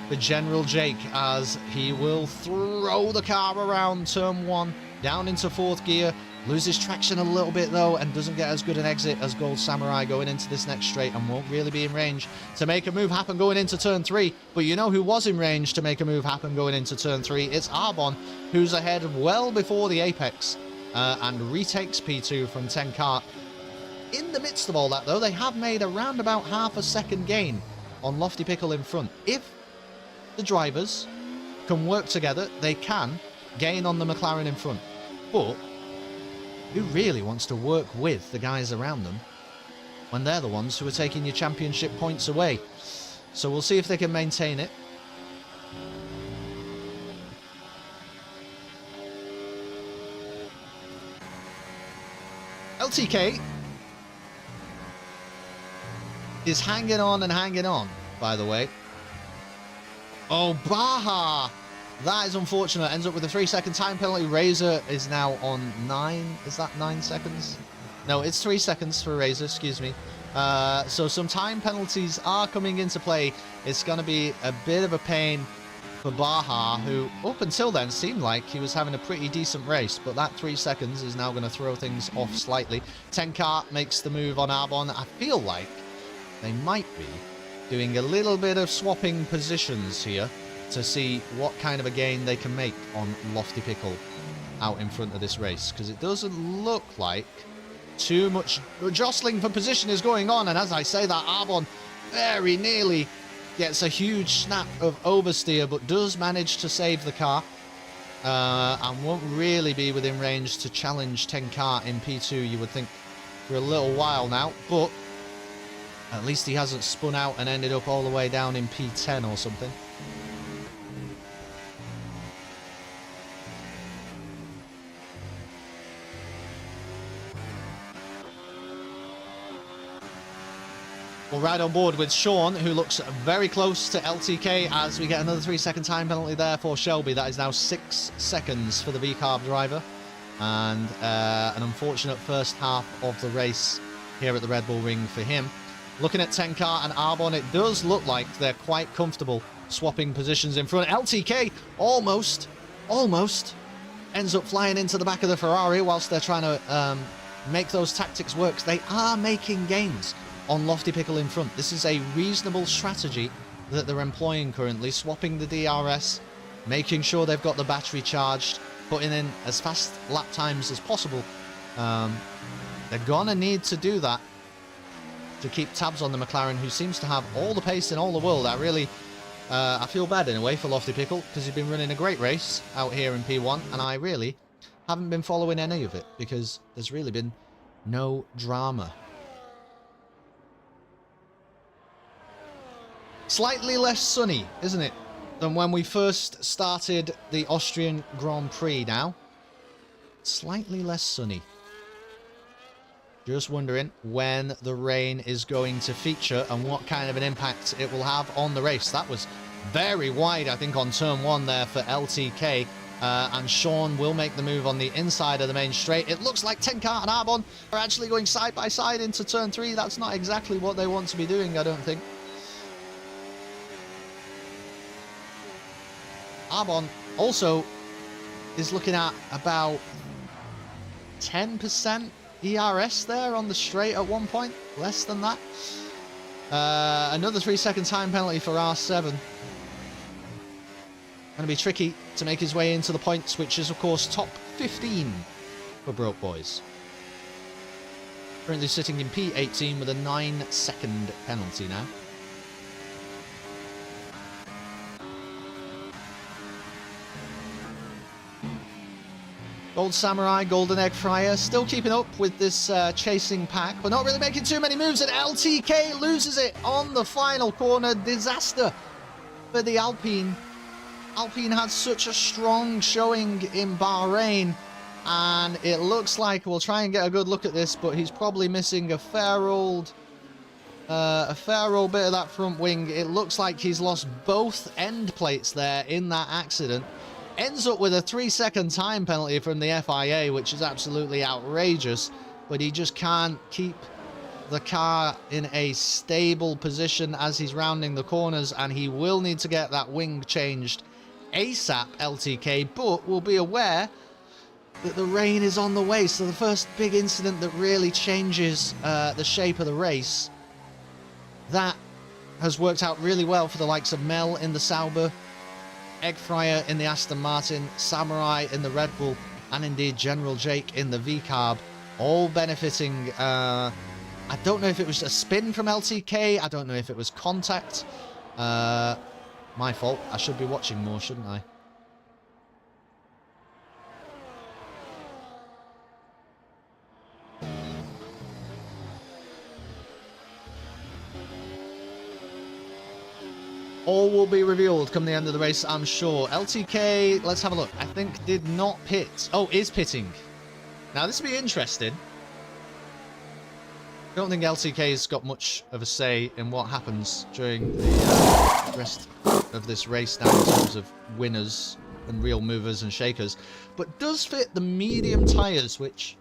S1: for General Jake as he will throw the car around turn 1, down into 4th gear. Loses traction a little bit though, and doesn't get as good an exit as Gold Samurai going into this next straight, and won't really be in range to make a move happen going into turn 3. But you know who was in range to make a move happen going into turn 3? It's Arbon, who's ahead well before the apex, and retakes P2 from 10 kart. In the midst of all that though, they have made around about half a second gain on Lofty Pickle in front. If the drivers can work together, they can gain on the McLaren in front. But who really wants to work with the guys around them when they're the ones who are taking your championship points away? So we'll see if they can maintain it. LTK is hanging on and hanging on, by the way. Oh, Baja! That is unfortunate. Ends up with a 3-second time penalty. Razor is now on 9. Is that 9 seconds? No, it's 3 seconds for Razor, excuse me. So some time penalties are coming into play. It's going to be a bit of a pain for Baja, who up until then seemed like he was having a pretty decent race, but that 3 seconds is now going to throw things off slightly. 10 kart makes the move on Arbon. I feel like they might be doing a little bit of swapping positions here to see what kind of a gain they can make on Lofty Pickle out in front of this race, because it doesn't look like too much jostling for position is going on. And as I say that, Arbon very nearly gets a huge snap of oversteer, but does manage to save the car, and won't really be within range to challenge 10 kart in P2, you would think, for a little while now. But at least he hasn't spun out and ended up all the way down in P10 or something. We'll ride on board with Sean, who looks very close to LTK, as we get another 3-second time penalty there for Shelby. That is now 6 seconds for the V-Carb driver. And an unfortunate first half of the race here at the Red Bull Ring for him. Looking at 10 kart and Arbon, it does look like they're quite comfortable swapping positions in front. LTK almost ends up flying into the back of the Ferrari whilst they're trying to make those tactics work. They are making gains on Lofty Pickle in front. This is a reasonable strategy that they're employing currently, swapping the DRS, making sure they've got the battery charged, putting in as fast lap times as possible. They're gonna need to do that to keep tabs on the McLaren, who seems to have all the pace in all the world. I feel bad in a way for Lofty Pickle, because he's been running a great race out here in P1, and I really haven't been following any of it, because there's really been no drama. Slightly less sunny, isn't it, than when we first started the Austrian Grand Prix now. Slightly less sunny. Just wondering when the rain is going to feature and what kind of an impact it will have on the race. That was very wide, I think, on turn 1 there for LTK. And Sean will make the move on the inside of the main straight. It looks like Tenkart and Arbon are actually going side by side into turn 3. That's not exactly what they want to be doing, I don't think. Arbon also is looking at about 10% ERS there on the straight at one point. Less than that. Another 3-second time penalty for R7. Going to be tricky to make his way into the points, which is, of course, top 15 for Broke Boys. Currently sitting in P18 with a 9-second penalty now. Gold Samurai, Golden Egg Fryer, still keeping up with this chasing pack, but not really making too many moves, and LTK loses it on the final corner. Disaster for the Alpine. Alpine had such a strong showing in Bahrain, and it looks like, we'll try and get a good look at this, but he's probably missing a fair old bit of that front wing. It looks like he's lost both end plates there in that accident. Ends up with a 3-second time penalty from the FIA, which is absolutely outrageous, but he just can't keep the car in a stable position as he's rounding the corners, and he will need to get that wing changed ASAP, LTK, but we'll be aware that the rain is on the way, so the first big incident that really changes the shape of the race, that has worked out really well for the likes of Mel in the Sauber, Egg Fryer in the Aston Martin, Samurai in the Red Bull, and indeed General Jake in the V-Carb, all benefiting. I don't know if it was a spin from LTK, I don't know if it was contact. My fault, I should be watching more, shouldn't I? All will be revealed come the end of the race, I'm sure. LTK, let's have a look. I think did not pit. Oh, is pitting. Now, this will be interesting. I don't think LTK's got much of a say in what happens during the rest of this race now in terms of winners and real movers and shakers. But does fit the medium tyres, which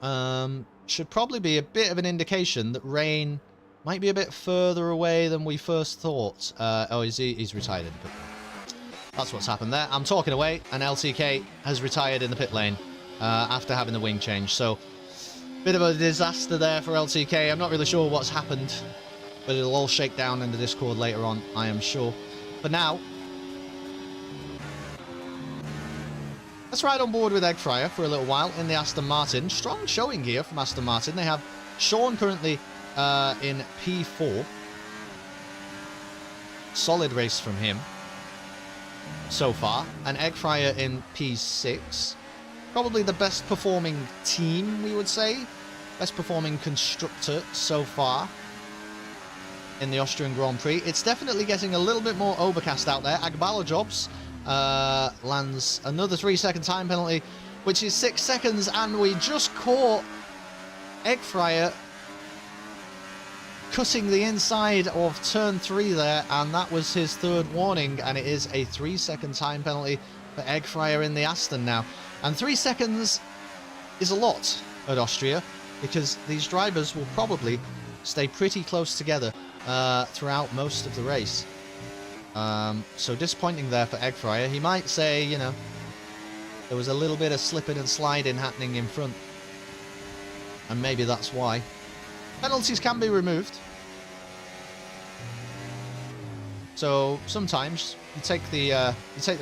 S1: should probably be a bit of an indication that rain might be a bit further away than we first thought. Oh, he's retired in the pit lane. That's what's happened there. I'm talking away, and LTK has retired in the pit lane after having the wing change. So, bit of a disaster there for LTK. I'm not really sure what's happened, but it'll all shake down in the Discord later on, I am sure. But now, let's ride on board with Egg Fryer for a little while in the Aston Martin. Strong showing here from Aston Martin. They have Sean currently in P4. Solid race from him so far. And Egg Fryer in P6. Probably the best performing team, we would say. Best performing constructor so far in the Austrian Grand Prix. It's definitely getting a little bit more overcast out there. Agbala Jobs lands another 3-second time penalty, which is 6 seconds, and we just caught Egg Fryer cutting the inside of turn 3 there, and that was his third warning, and it is a 3-second time penalty for Egg Fryer in the Aston now. And 3 seconds is a lot at Austria, because these drivers will probably stay pretty close together throughout most of the race. So disappointing there for Egg Fryer. He might say, you know, there was a little bit of slipping and sliding happening in front, and maybe that's why. Penalties can be removed. So sometimes you take the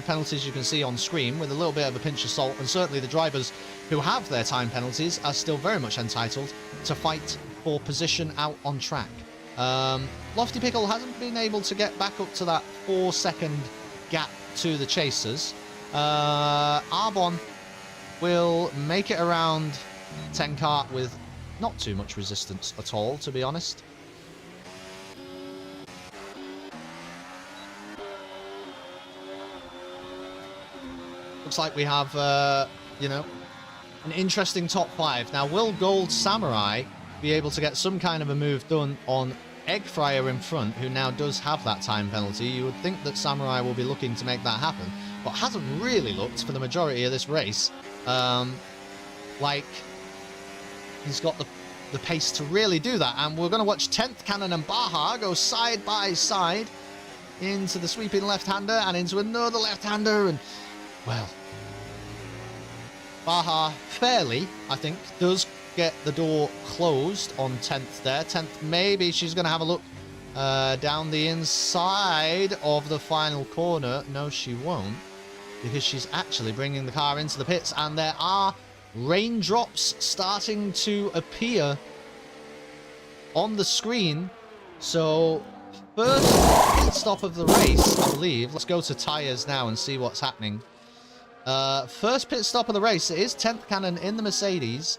S1: penalties you can see on screen with a little bit of a pinch of salt, and certainly the drivers who have their time penalties are still very much entitled to fight for position out on track. Lofty Pickle hasn't been able to get back up to that 4-second gap to the chasers. Arbon will make it around 10 kart with not too much resistance at all, to be honest. Looks like we have, you know, an interesting top 5. Now, will Gold Samurai be able to get some kind of a move done on Egg Fryer in front, who now does have that time penalty? You would think that Samurai will be looking to make that happen, but hasn't really looked for the majority of this race like he's got the pace to really do that. And we're going to watch 10th Cannon and Baja go side by side into the sweeping left-hander and into another left-hander, and, well, Baja fairly, I think, does get the door closed on 10th there. 10th, maybe she's going to have a look down the inside of the final corner. No, she won't, because she's actually bringing the car into the pits, and there are raindrops starting to appear on the screen. So, first pit stop of the race, I believe. Let's go to tyres now and see what's happening. First pit stop of the race, it is 10th Cannon in the Mercedes.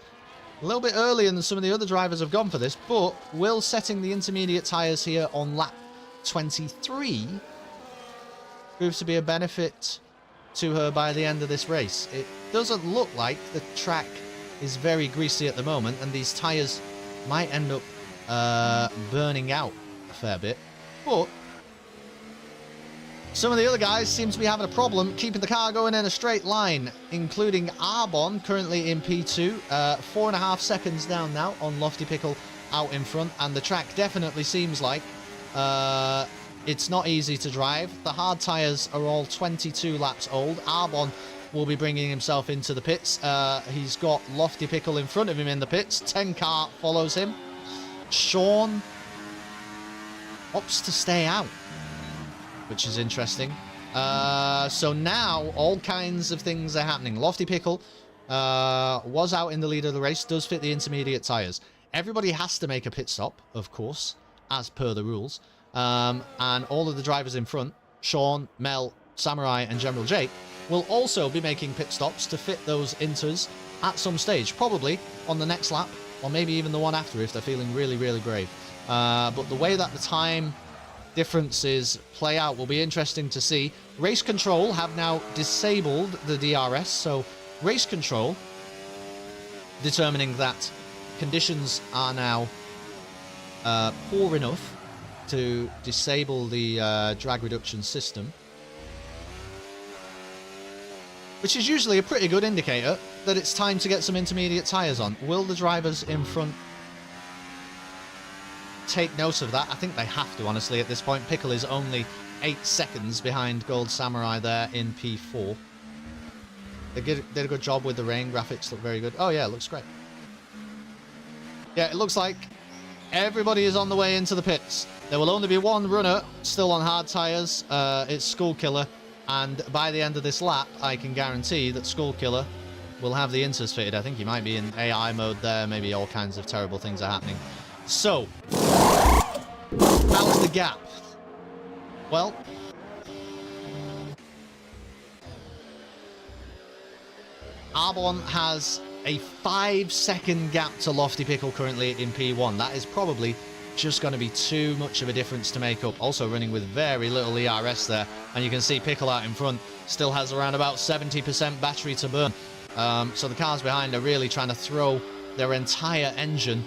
S1: A little bit earlier than some of the other drivers have gone for this, but Will setting the intermediate tyres here on lap 23 proves to be a benefit to her by the end of this race. It doesn't look like the track is very greasy at the moment, and these tyres might end up burning out a fair bit, but some of the other guys seem to be having a problem keeping the car going in a straight line, including Arbon, currently in P2, 4.5 seconds down now on Lofty Pickle out in front, and the track definitely seems like it's not easy to drive. The hard tyres are all 22 laps old. Arbon will be bringing himself into the pits. He's got Lofty Pickle in front of him in the pits. 10 kart follows him. Sean opts to stay out, which is interesting. So now all kinds of things are happening. Lofty Pickle was out in the lead of the race, does fit the intermediate tyres. Everybody has to make a pit stop, of course, as per the rules. And all of the drivers in front, Sean, Mel, Samurai, and General Jake, will also be making pit stops to fit those inters at some stage, probably on the next lap, or maybe even the one after if they're feeling really, really brave. But the way that the time differences play out will be interesting to see. Race Control have now disabled the DRS, so Race Control determining that conditions are now poor enough to disable the drag reduction system, which is usually a pretty good indicator that it's time to get some intermediate tyres on. Will the drivers in front take note of that? I think they have to, honestly, at this point. Pickle is only 8 seconds behind Gold Samurai there in P4. They did a good job with the rain. Graphics look very good. Oh yeah, it looks great. Yeah, it looks like everybody is on the way into the pits. There will only be one runner still on hard tyres. It's Skull Killer, and by the end of this lap, I can guarantee that Skull Killer will have the inters fitted. I think he might be in AI mode there. Maybe all kinds of terrible things are happening. So, how's the gap? Well, Arbon has a 5-second gap to Lofty Pickle currently in P1. That is probably just going to be too much of a difference to make up. Also running with very little ERS there, and you can see Pickle out in front still has around about 70% battery to burn. So the cars behind are really trying to throw their entire engine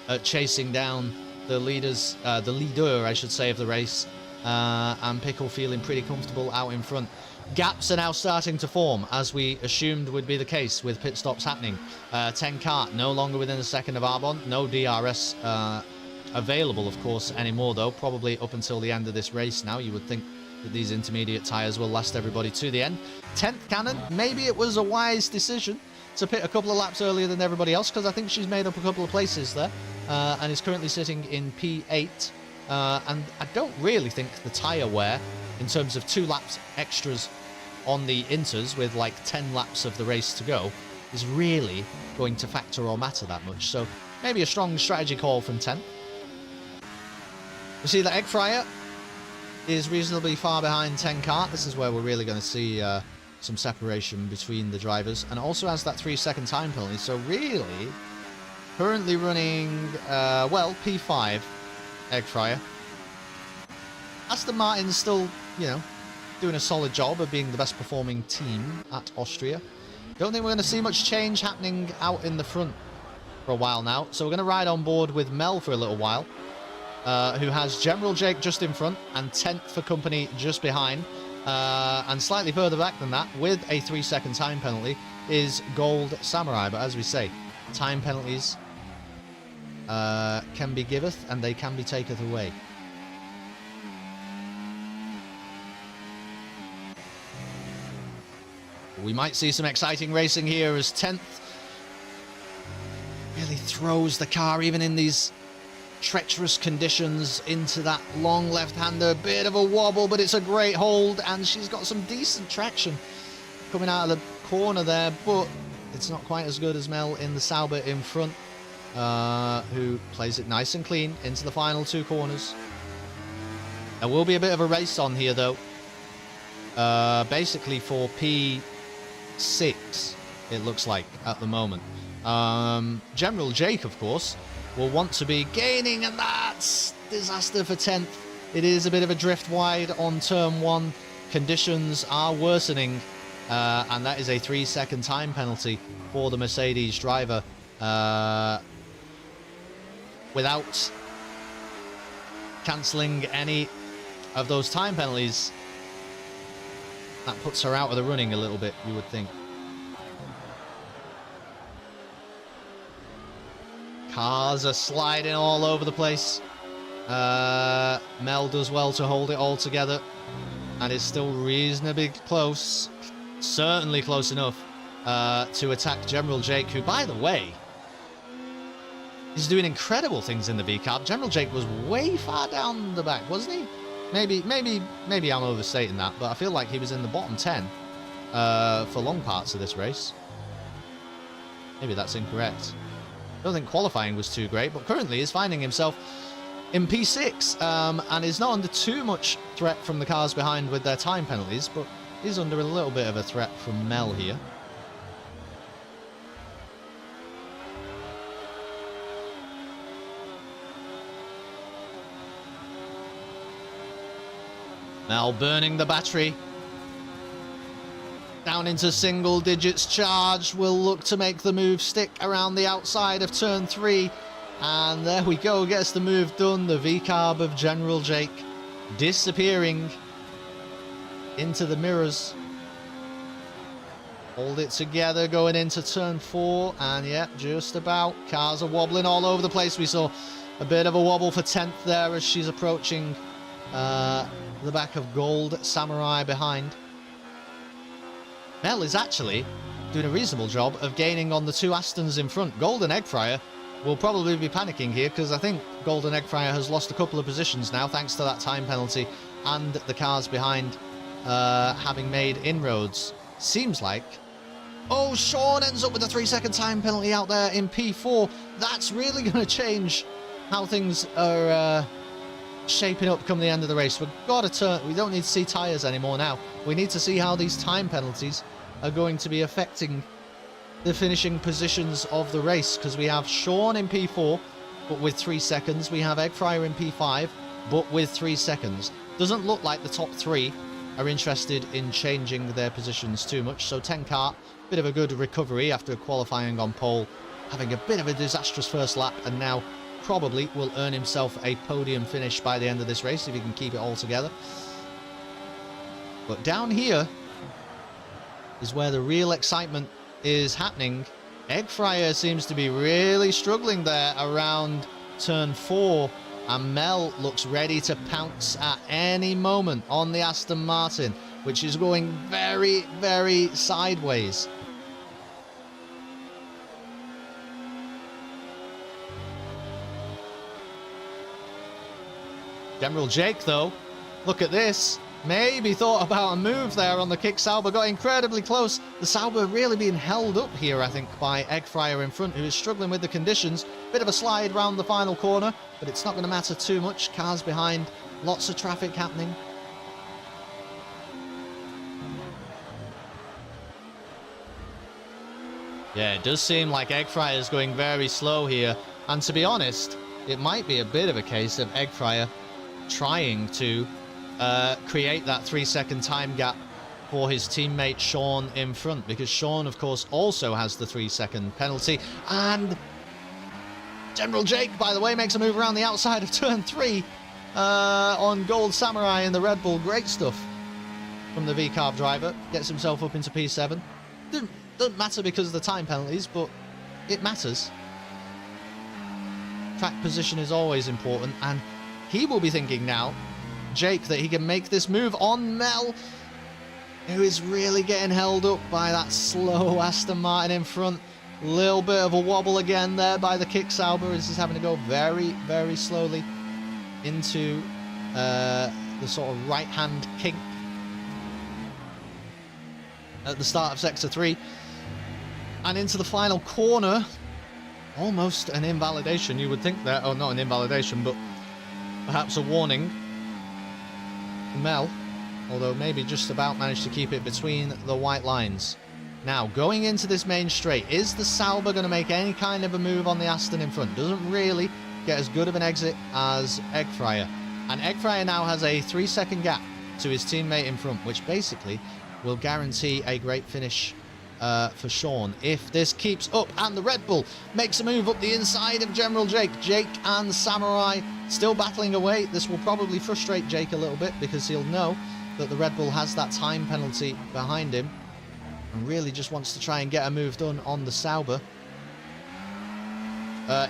S1: at chasing down the leaders, the leader, I should say, of the race, and Pickle feeling pretty comfortable out in front. Gaps are now starting to form, as we assumed would be the case with pit stops happening. 10 kart no longer within a second of Arbon. No DRS available, of course, anymore, though. Probably up until the end of this race now. You would think that these intermediate tyres will last everybody to the end. 10th Cannon, maybe it was a wise decision to pit a couple of laps earlier than everybody else, because I think she's made up a couple of places there, and is currently sitting in P8. And I don't really think the tyre wear, in terms of 2 laps extras on the inters with like 10 laps of the race to go, is really going to factor or matter that much. So maybe a strong strategy call from 10th. We see that Egg Fryer is reasonably far behind 10 Kart. This is where we're really going to see some separation between the drivers, and also has that 3-second time penalty. So really, currently running, well, P5, Egg Fryer. Aston Martin's still, you know, doing a solid job of being the best performing team at Austria. Don't think we're going to see much change happening out in the front for a while now. So we're going to ride on board with Mel for a little while, who has General Jake just in front and 10th for company just behind. And slightly further back than that, with a 3-second time penalty, is Gold Samurai. But as we say, time penalties can be giveth and they can be taketh away. We might see some exciting racing here as 10th really throws the car, even in these treacherous conditions, into that long left-hander. Bit of a wobble, but it's a great hold, and she's got some decent traction coming out of the corner there, but it's not quite as good as Mel in the Sauber in front, who plays it nice and clean into the final 2 corners. There will be a bit of a race on here, though. Basically for P6, it looks like, at the moment. General Jake, of course, will want to be gaining, and that's disaster for 10th. It is a bit of a drift wide on turn 1. Conditions are worsening, and that is a 3-second time penalty for the Mercedes driver. Without cancelling any of those time penalties, that puts her out of the running a little bit, you would think. Cars are sliding all over the place. Mel does well to hold it all together, and is still reasonably close, certainly close enough to attack General Jake, who, by the way, is doing incredible things in the V-Carb. General Jake was way far down the back, wasn't he? Maybe I'm overstating that, but I feel like he was in the bottom 10 for long parts of this race. Maybe that's incorrect. I don't think qualifying was too great, but currently is finding himself in P6 and is not under too much threat from the cars behind with their time penalties, but is under a little bit of a threat from Mel here. Mel burning the battery. Down into single digits charge. Will look to make the move stick around the outside of turn 3. And there we go. Gets the move done. The V-Carb of General Jake disappearing into the mirrors. Hold it together going into turn 4. And yeah, just about. Cars are wobbling all over the place. We saw a bit of a wobble for 10th there as she's approaching the back of Gold Samurai behind. Mel is actually doing a reasonable job of gaining on the 2 Astons in front. Golden Egg Fryer will probably be panicking here, because I think Golden Egg Fryer has lost a couple of positions now thanks to that time penalty and the cars behind having made inroads. Seems like... Oh, Sean ends up with a 3-second time penalty out there in P4. That's really going to change how things are shaping up come the end of the race. We've got to turn... We don't need to see tyres anymore now. We need to see how these time penalties are going to be affecting the finishing positions of the race, because we have Sean in P4 but with 3 seconds. We have Egg Fryer in P5 but with 3 seconds. Doesn't look like the top 3 are interested in changing their positions too much. So 10 Kart, bit of a good recovery after qualifying on pole, having a bit of a disastrous first lap, and now probably will earn himself a podium finish by the end of this race if he can keep it all together. But down here is where the real excitement is happening. Egg Fryer seems to be really struggling there around turn 4, and Mel looks ready to pounce at any moment on the Aston Martin, which is going very, very sideways. General Jake, though, look at this. Maybe thought about a move there on the kick Sauber, got incredibly close. The Sauber really being held up here, I think, by Eggfryer in front, who is struggling with the conditions. Bit of a slide round the final corner, but it's not going to matter too much. Cars behind, lots of traffic happening. Yeah, it does seem like Eggfryer is going very slow here. And to be honest, it might be a bit of a case of Eggfryer trying to create that 3-second time gap for his teammate Sean in front, because Sean, of course, also has the 3-second penalty. And General Jake, by the way, makes a move around the outside of turn 3 on Gold Samurai in the Red Bull. Great stuff from the V-Carb driver. Gets himself up into P7. Doesn't matter because of the time penalties, but it matters. Track position is always important, and he will be thinking now, Jake, that he can make this move on Mel, who is really getting held up by that slow Aston Martin in front. Little bit of a wobble again there by the kick Sauber, as he's having to go very, very slowly into the sort of right-hand kink at the start of Sector 3. And into the final corner. Almost an invalidation, you would think there. Oh, not an invalidation, but perhaps a warning. Mel, although maybe just about managed to keep it between the white lines. Now, going into this main straight, is the Sauber going to make any kind of a move on the Aston in front? Doesn't really get as good of an exit as Eggfryer. And Eggfryer now has a 3-second gap to his teammate in front, which basically will guarantee a great finish for Sean if this keeps up. And the Red Bull makes a move up the inside of General Jake. Jake and Samurai still battling away. This will probably frustrate Jake a little bit, because he'll know that the Red Bull has that time penalty behind him and really just wants to try and get a move done on the Sauber.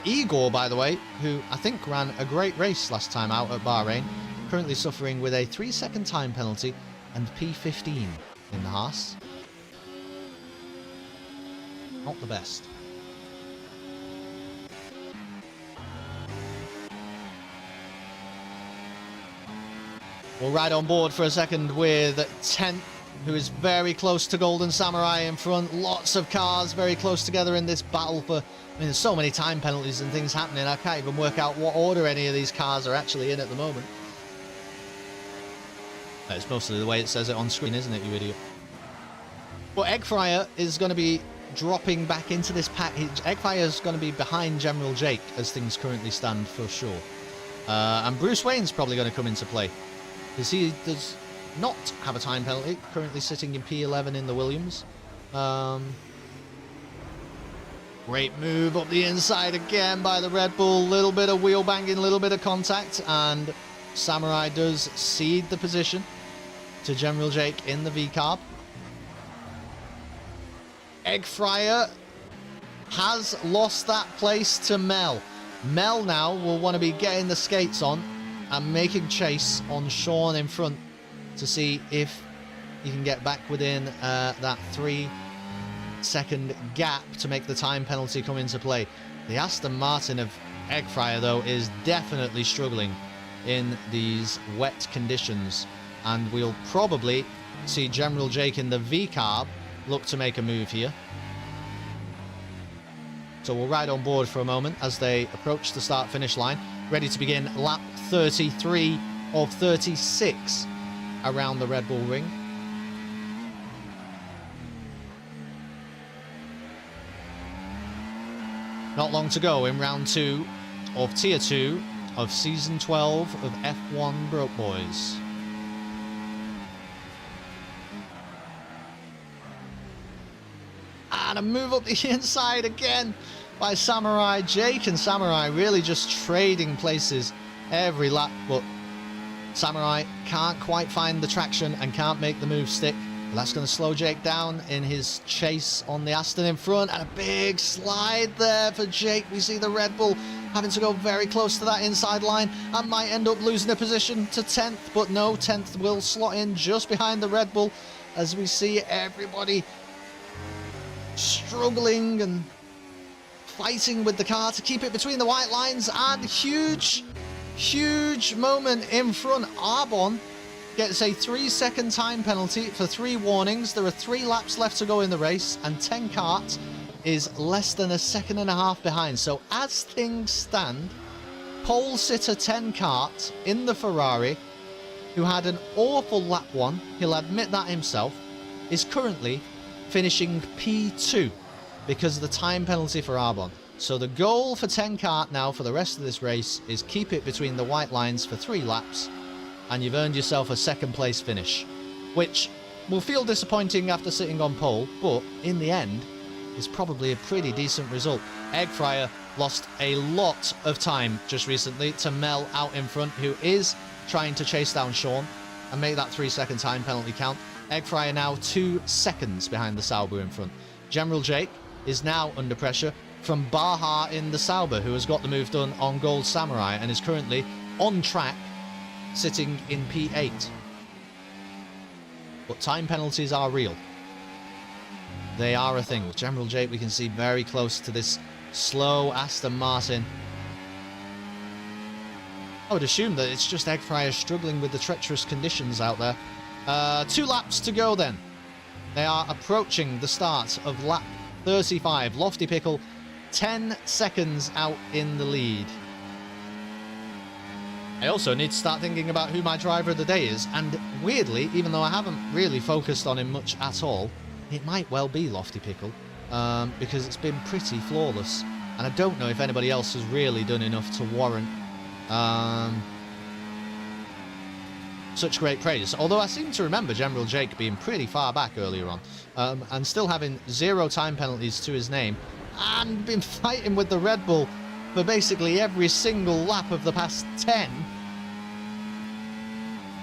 S1: Igor, by the way, who I think ran a great race last time out at Bahrain, currently suffering with a 3-second time penalty and P15 in the Haas. Not the best. We'll ride on board for a second with 10th, who is very close to Golden Samurai in front. Lots of cars very close together in this battle for... I mean, there's so many time penalties and things happening, I can't even work out what order any of these cars are actually in at the moment. It's mostly the way it says it on screen, isn't it, you idiot? But Eggfryer is going to be dropping back into this pack. Eggfryer is going to be behind General Jake as things currently stand, for sure. And Bruce Wayne's probably going to come into play, because he does not have a time penalty, currently sitting in P11 in the Williams. Great move up the inside again by the Red Bull. Little bit of wheel banging, little bit of contact, and Samurai does cede the position to General Jake in the V-Carb. Eggfryer has lost that place to Mel. Mel now will want to be getting the skates on and making chase on Sean in front to see if he can get back within that 3-second gap to make the time penalty come into play. The Aston Martin of Eggfryer, though, is definitely struggling in these wet conditions, and we'll probably see General Jake in the V-Carb look to make a move here. So we'll ride on board for a moment as they approach the start-finish line, ready to begin lap 33 of 36 around the Red Bull Ring. Not long to go in round 2 of Tier 2 of Season 12 of F1 Broke Boys. And a move up the inside again by Samurai. Jake and Samurai really just trading places every lap, but Samurai can't quite find the traction and can't make the move stick. That's going to slow Jake down in his chase on the Aston in front, and a big slide there for Jake. We see the Red Bull having to go very close to that inside line and might end up losing a position to 10th, but no, 10th will slot in just behind the Red Bull as we see everybody struggling and fighting with the car to keep it between the white lines. And huge Huge moment in front. Arbon gets a 3-second time penalty for 3 warnings. There are 3 laps left to go in the race, and 10 Kart is less than a second and a half behind. So as things stand, pole sitter 10 Kart in the Ferrari, who had an awful lap 1, he'll admit that himself, is currently finishing P2 because of the time penalty for Arbon. So the goal for 10 Kart now for the rest of this race is keep it between the white lines for 3 laps, and you've earned yourself a second place finish, which will feel disappointing after sitting on pole, but in the end is probably a pretty decent result. Eggfryer lost a lot of time just recently to Mel out in front, who is trying to chase down Sean and make that 3-second time penalty count. Eggfryer now 2 seconds behind the Sauber in front. General Jake is now under pressure from Baha in the Sauber, who has got the move done on Gold Samurai and is currently on track, sitting in P8. But time penalties are real. They are a thing. General Jake, we can see very close to this slow Aston Martin. I would assume that it's just Eggfryer struggling with the treacherous conditions out there. 2 laps to go then. They are approaching the start of lap 35. Lofty Pickle 10 seconds out in the lead. I also need to start thinking about who my driver of the day is, and weirdly, even though I haven't really focused on him much at all, it might well be Lofty Pickle, because it's been pretty flawless, and I don't know if anybody else has really done enough to warrant such great praise. Although I seem to remember General Jake being pretty far back earlier on, and still having 0 time penalties to his name, and been fighting with the Red Bull for basically every single lap of the past 10.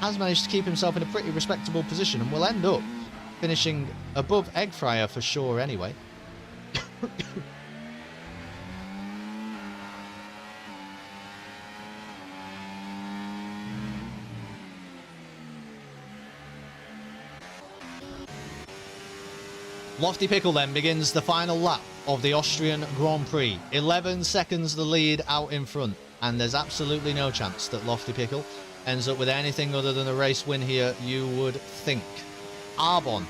S1: Has managed to keep himself in a pretty respectable position, and will end up finishing above Eggfryer for sure anyway. Lofty Pickle then begins the final lap of the Austrian Grand Prix. 11 seconds the lead out in front, and there's absolutely no chance that Lofty Pickle ends up with anything other than a race win here, you would think. Arbon,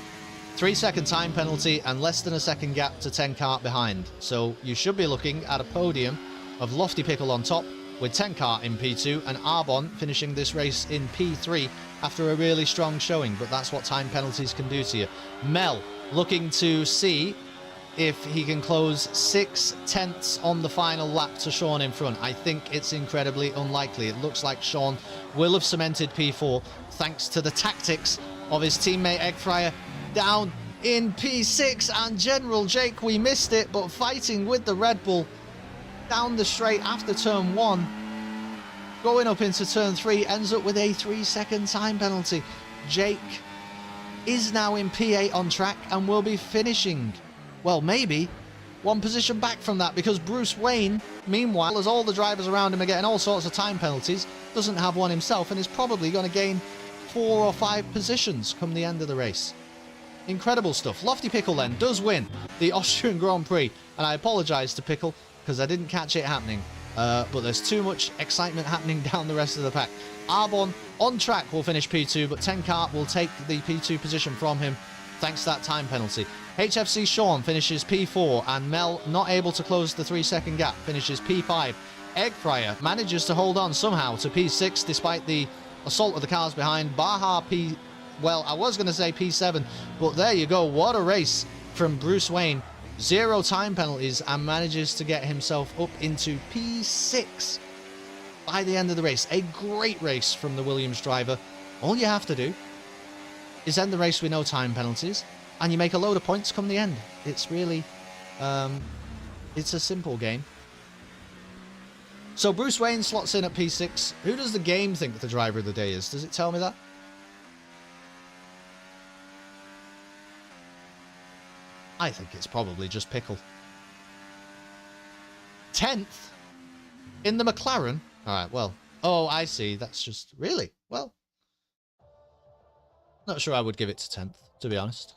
S1: 3-second time penalty and less than a second gap to 10 Kart behind. So you should be looking at a podium of Lofty Pickle on top with 10 Kart in P2 and Arbon finishing this race in P3 after a really strong showing, but that's what time penalties can do to you. Mel looking to see if he can close 6 tenths on the final lap to Sean in front. I think it's incredibly unlikely. It looks like Sean will have cemented P4 thanks to the tactics of his teammate Eggfryer down in P6, and General Jake, we missed it, but fighting with the Red Bull down the straight after turn 1, going up into turn 3, ends up with a 3-second time penalty. Jake is now in P8 on track and will be finishing, well, maybe 1 position back from that, because Bruce Wayne, meanwhile, as all the drivers around him are getting all sorts of time penalties, doesn't have one himself and is probably going to gain 4 or 5 positions come the end of the race. Incredible stuff. Lofty Pickle then does win the Austrian Grand Prix, and I apologise to Pickle because I didn't catch it happening, but there's too much excitement happening down the rest of the pack. Arbon on track will finish P2, but 10 Kart will take the P2 position from him thanks to that time penalty. HFC Sean finishes P4, and Mel, not able to close the 3-second gap, finishes P5. Eggfryer manages to hold on somehow to P6 despite the assault of the cars behind. Baha well, I was going to say P7, but there you go. What a race from Bruce Wayne. 0 time penalties and manages to get himself up into P6 by the end of the race. A great race from the Williams driver. All you have to do is end the race with no time penalties, and you make a load of points come the end. It's really, it's a simple game. So Bruce Wayne slots in at P6. Who does the game think the driver of the day is? Does it tell me that? I think it's probably just Pickle. 10th in the McLaren. All right, well, oh, I see. That's just really, well, not sure I would give it to 10th, to be honest.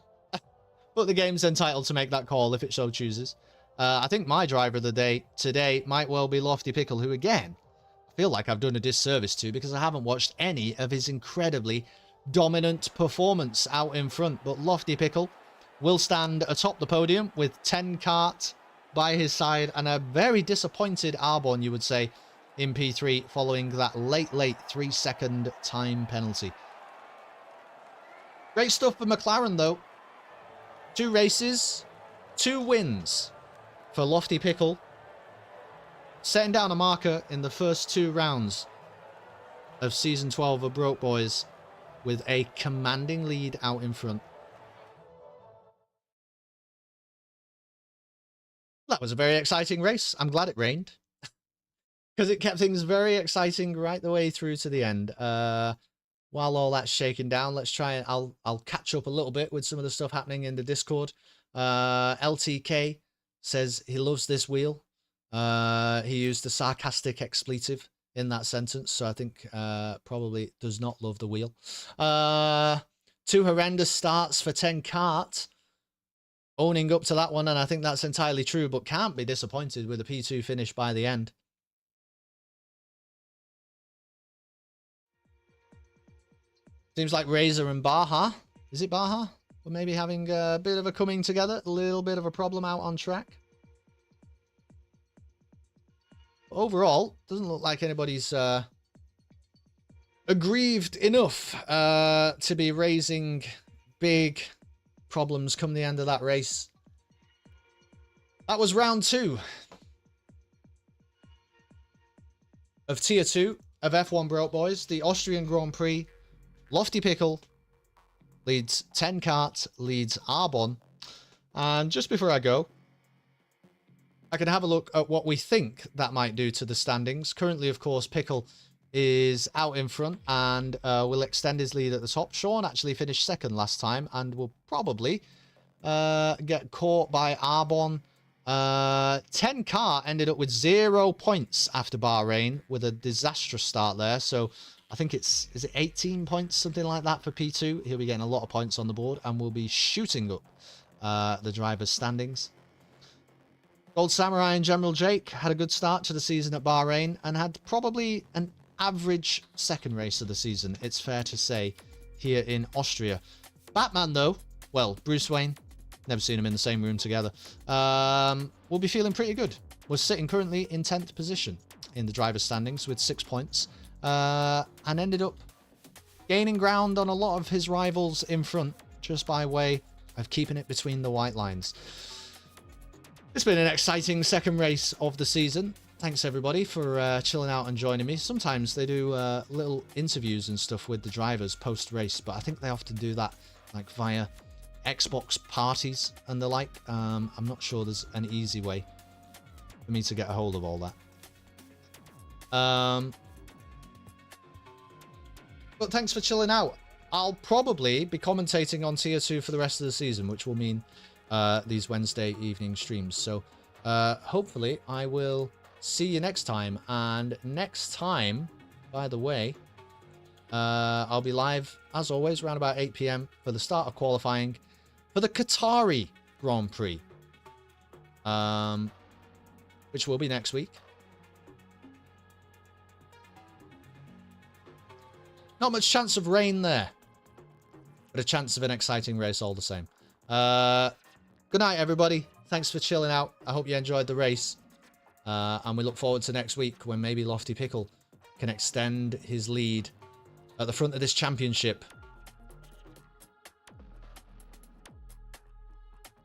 S1: But the game's entitled to make that call if it so chooses. I think my driver of the day today might well be Lofty Pickle, who again feel like I've done a disservice to because I haven't watched any of his incredibly dominant performance out in front. But Lofty Pickle will stand atop the podium with 10 Kart by his side and a very disappointed Arbon, you would say, in P3 following that late 3-second time penalty. Great stuff for McLaren, though. 2 races, 2 wins for Lofty Pickle, setting down a marker in the first 2 rounds of Season 12 of Broke Boys with a commanding lead out in front. That was a very exciting race. I'm glad it rained because it kept things very exciting right the way through to the end. While all that's shaking down, let's try and I'll catch up a little bit with some of the stuff happening in the Discord. LTK says he loves this wheel. He used a sarcastic expletive in that sentence, so I think probably does not love the wheel. 2 horrendous starts for 10 Kart. Owning up to that one, and I think that's entirely true, but can't be disappointed with a P2 finish by the end. Seems like Razor and Baha, is it Baha? We're maybe having a bit of a coming together, a little bit of a problem out on track. Overall, doesn't look like anybody's aggrieved enough to be raising big problems come the end of that race. That was round 2 of Tier 2 of F1 Broke Boys, the Austrian Grand Prix. Lofty Pickle leads 10 Kart, leads Arbon. And just before I go, I can have a look at what we think that might do to the standings. Currently, of course, Pickle is out in front and will extend his lead at the top. Sean actually finished second last time and will probably get caught by Arbon. 10 Kart ended up with 0 points after Bahrain with a disastrous start there. So I think is it 18 points, something like that for P2. He'll be getting a lot of points on the board and will be shooting up the drivers' standings. Gold Samurai and General Jake had a good start to the season at Bahrain and had probably an average second race of the season, it's fair to say, here in Austria. Batman, though, well, Bruce Wayne, never seen him in the same room together, will be feeling pretty good. We're sitting currently in 10th position in the driver's standings with 6 points, and ended up gaining ground on a lot of his rivals in front just by way of keeping it between the white lines. It's been an exciting second race of the season. Thanks everybody for chilling out and joining me. Sometimes they do little interviews and stuff with the drivers post-race, but I think they often do that like via Xbox parties and the like. I'm not sure there's an easy way for me to get a hold of all that. But thanks for chilling out. I'll probably be commentating on Tier 2 for the rest of the season, which will mean these Wednesday evening streams. So hopefully I will see you next time. And next time, by the way, I'll be live, as always, around about 8 PM for the start of qualifying for the Qatari Grand Prix, which will be next week. Not much chance of rain there, but a chance of an exciting race all the same. Good night, everybody. Thanks for chilling out. I hope you enjoyed the race. And we look forward to next week when maybe Lofty Pickle can extend his lead at the front of this championship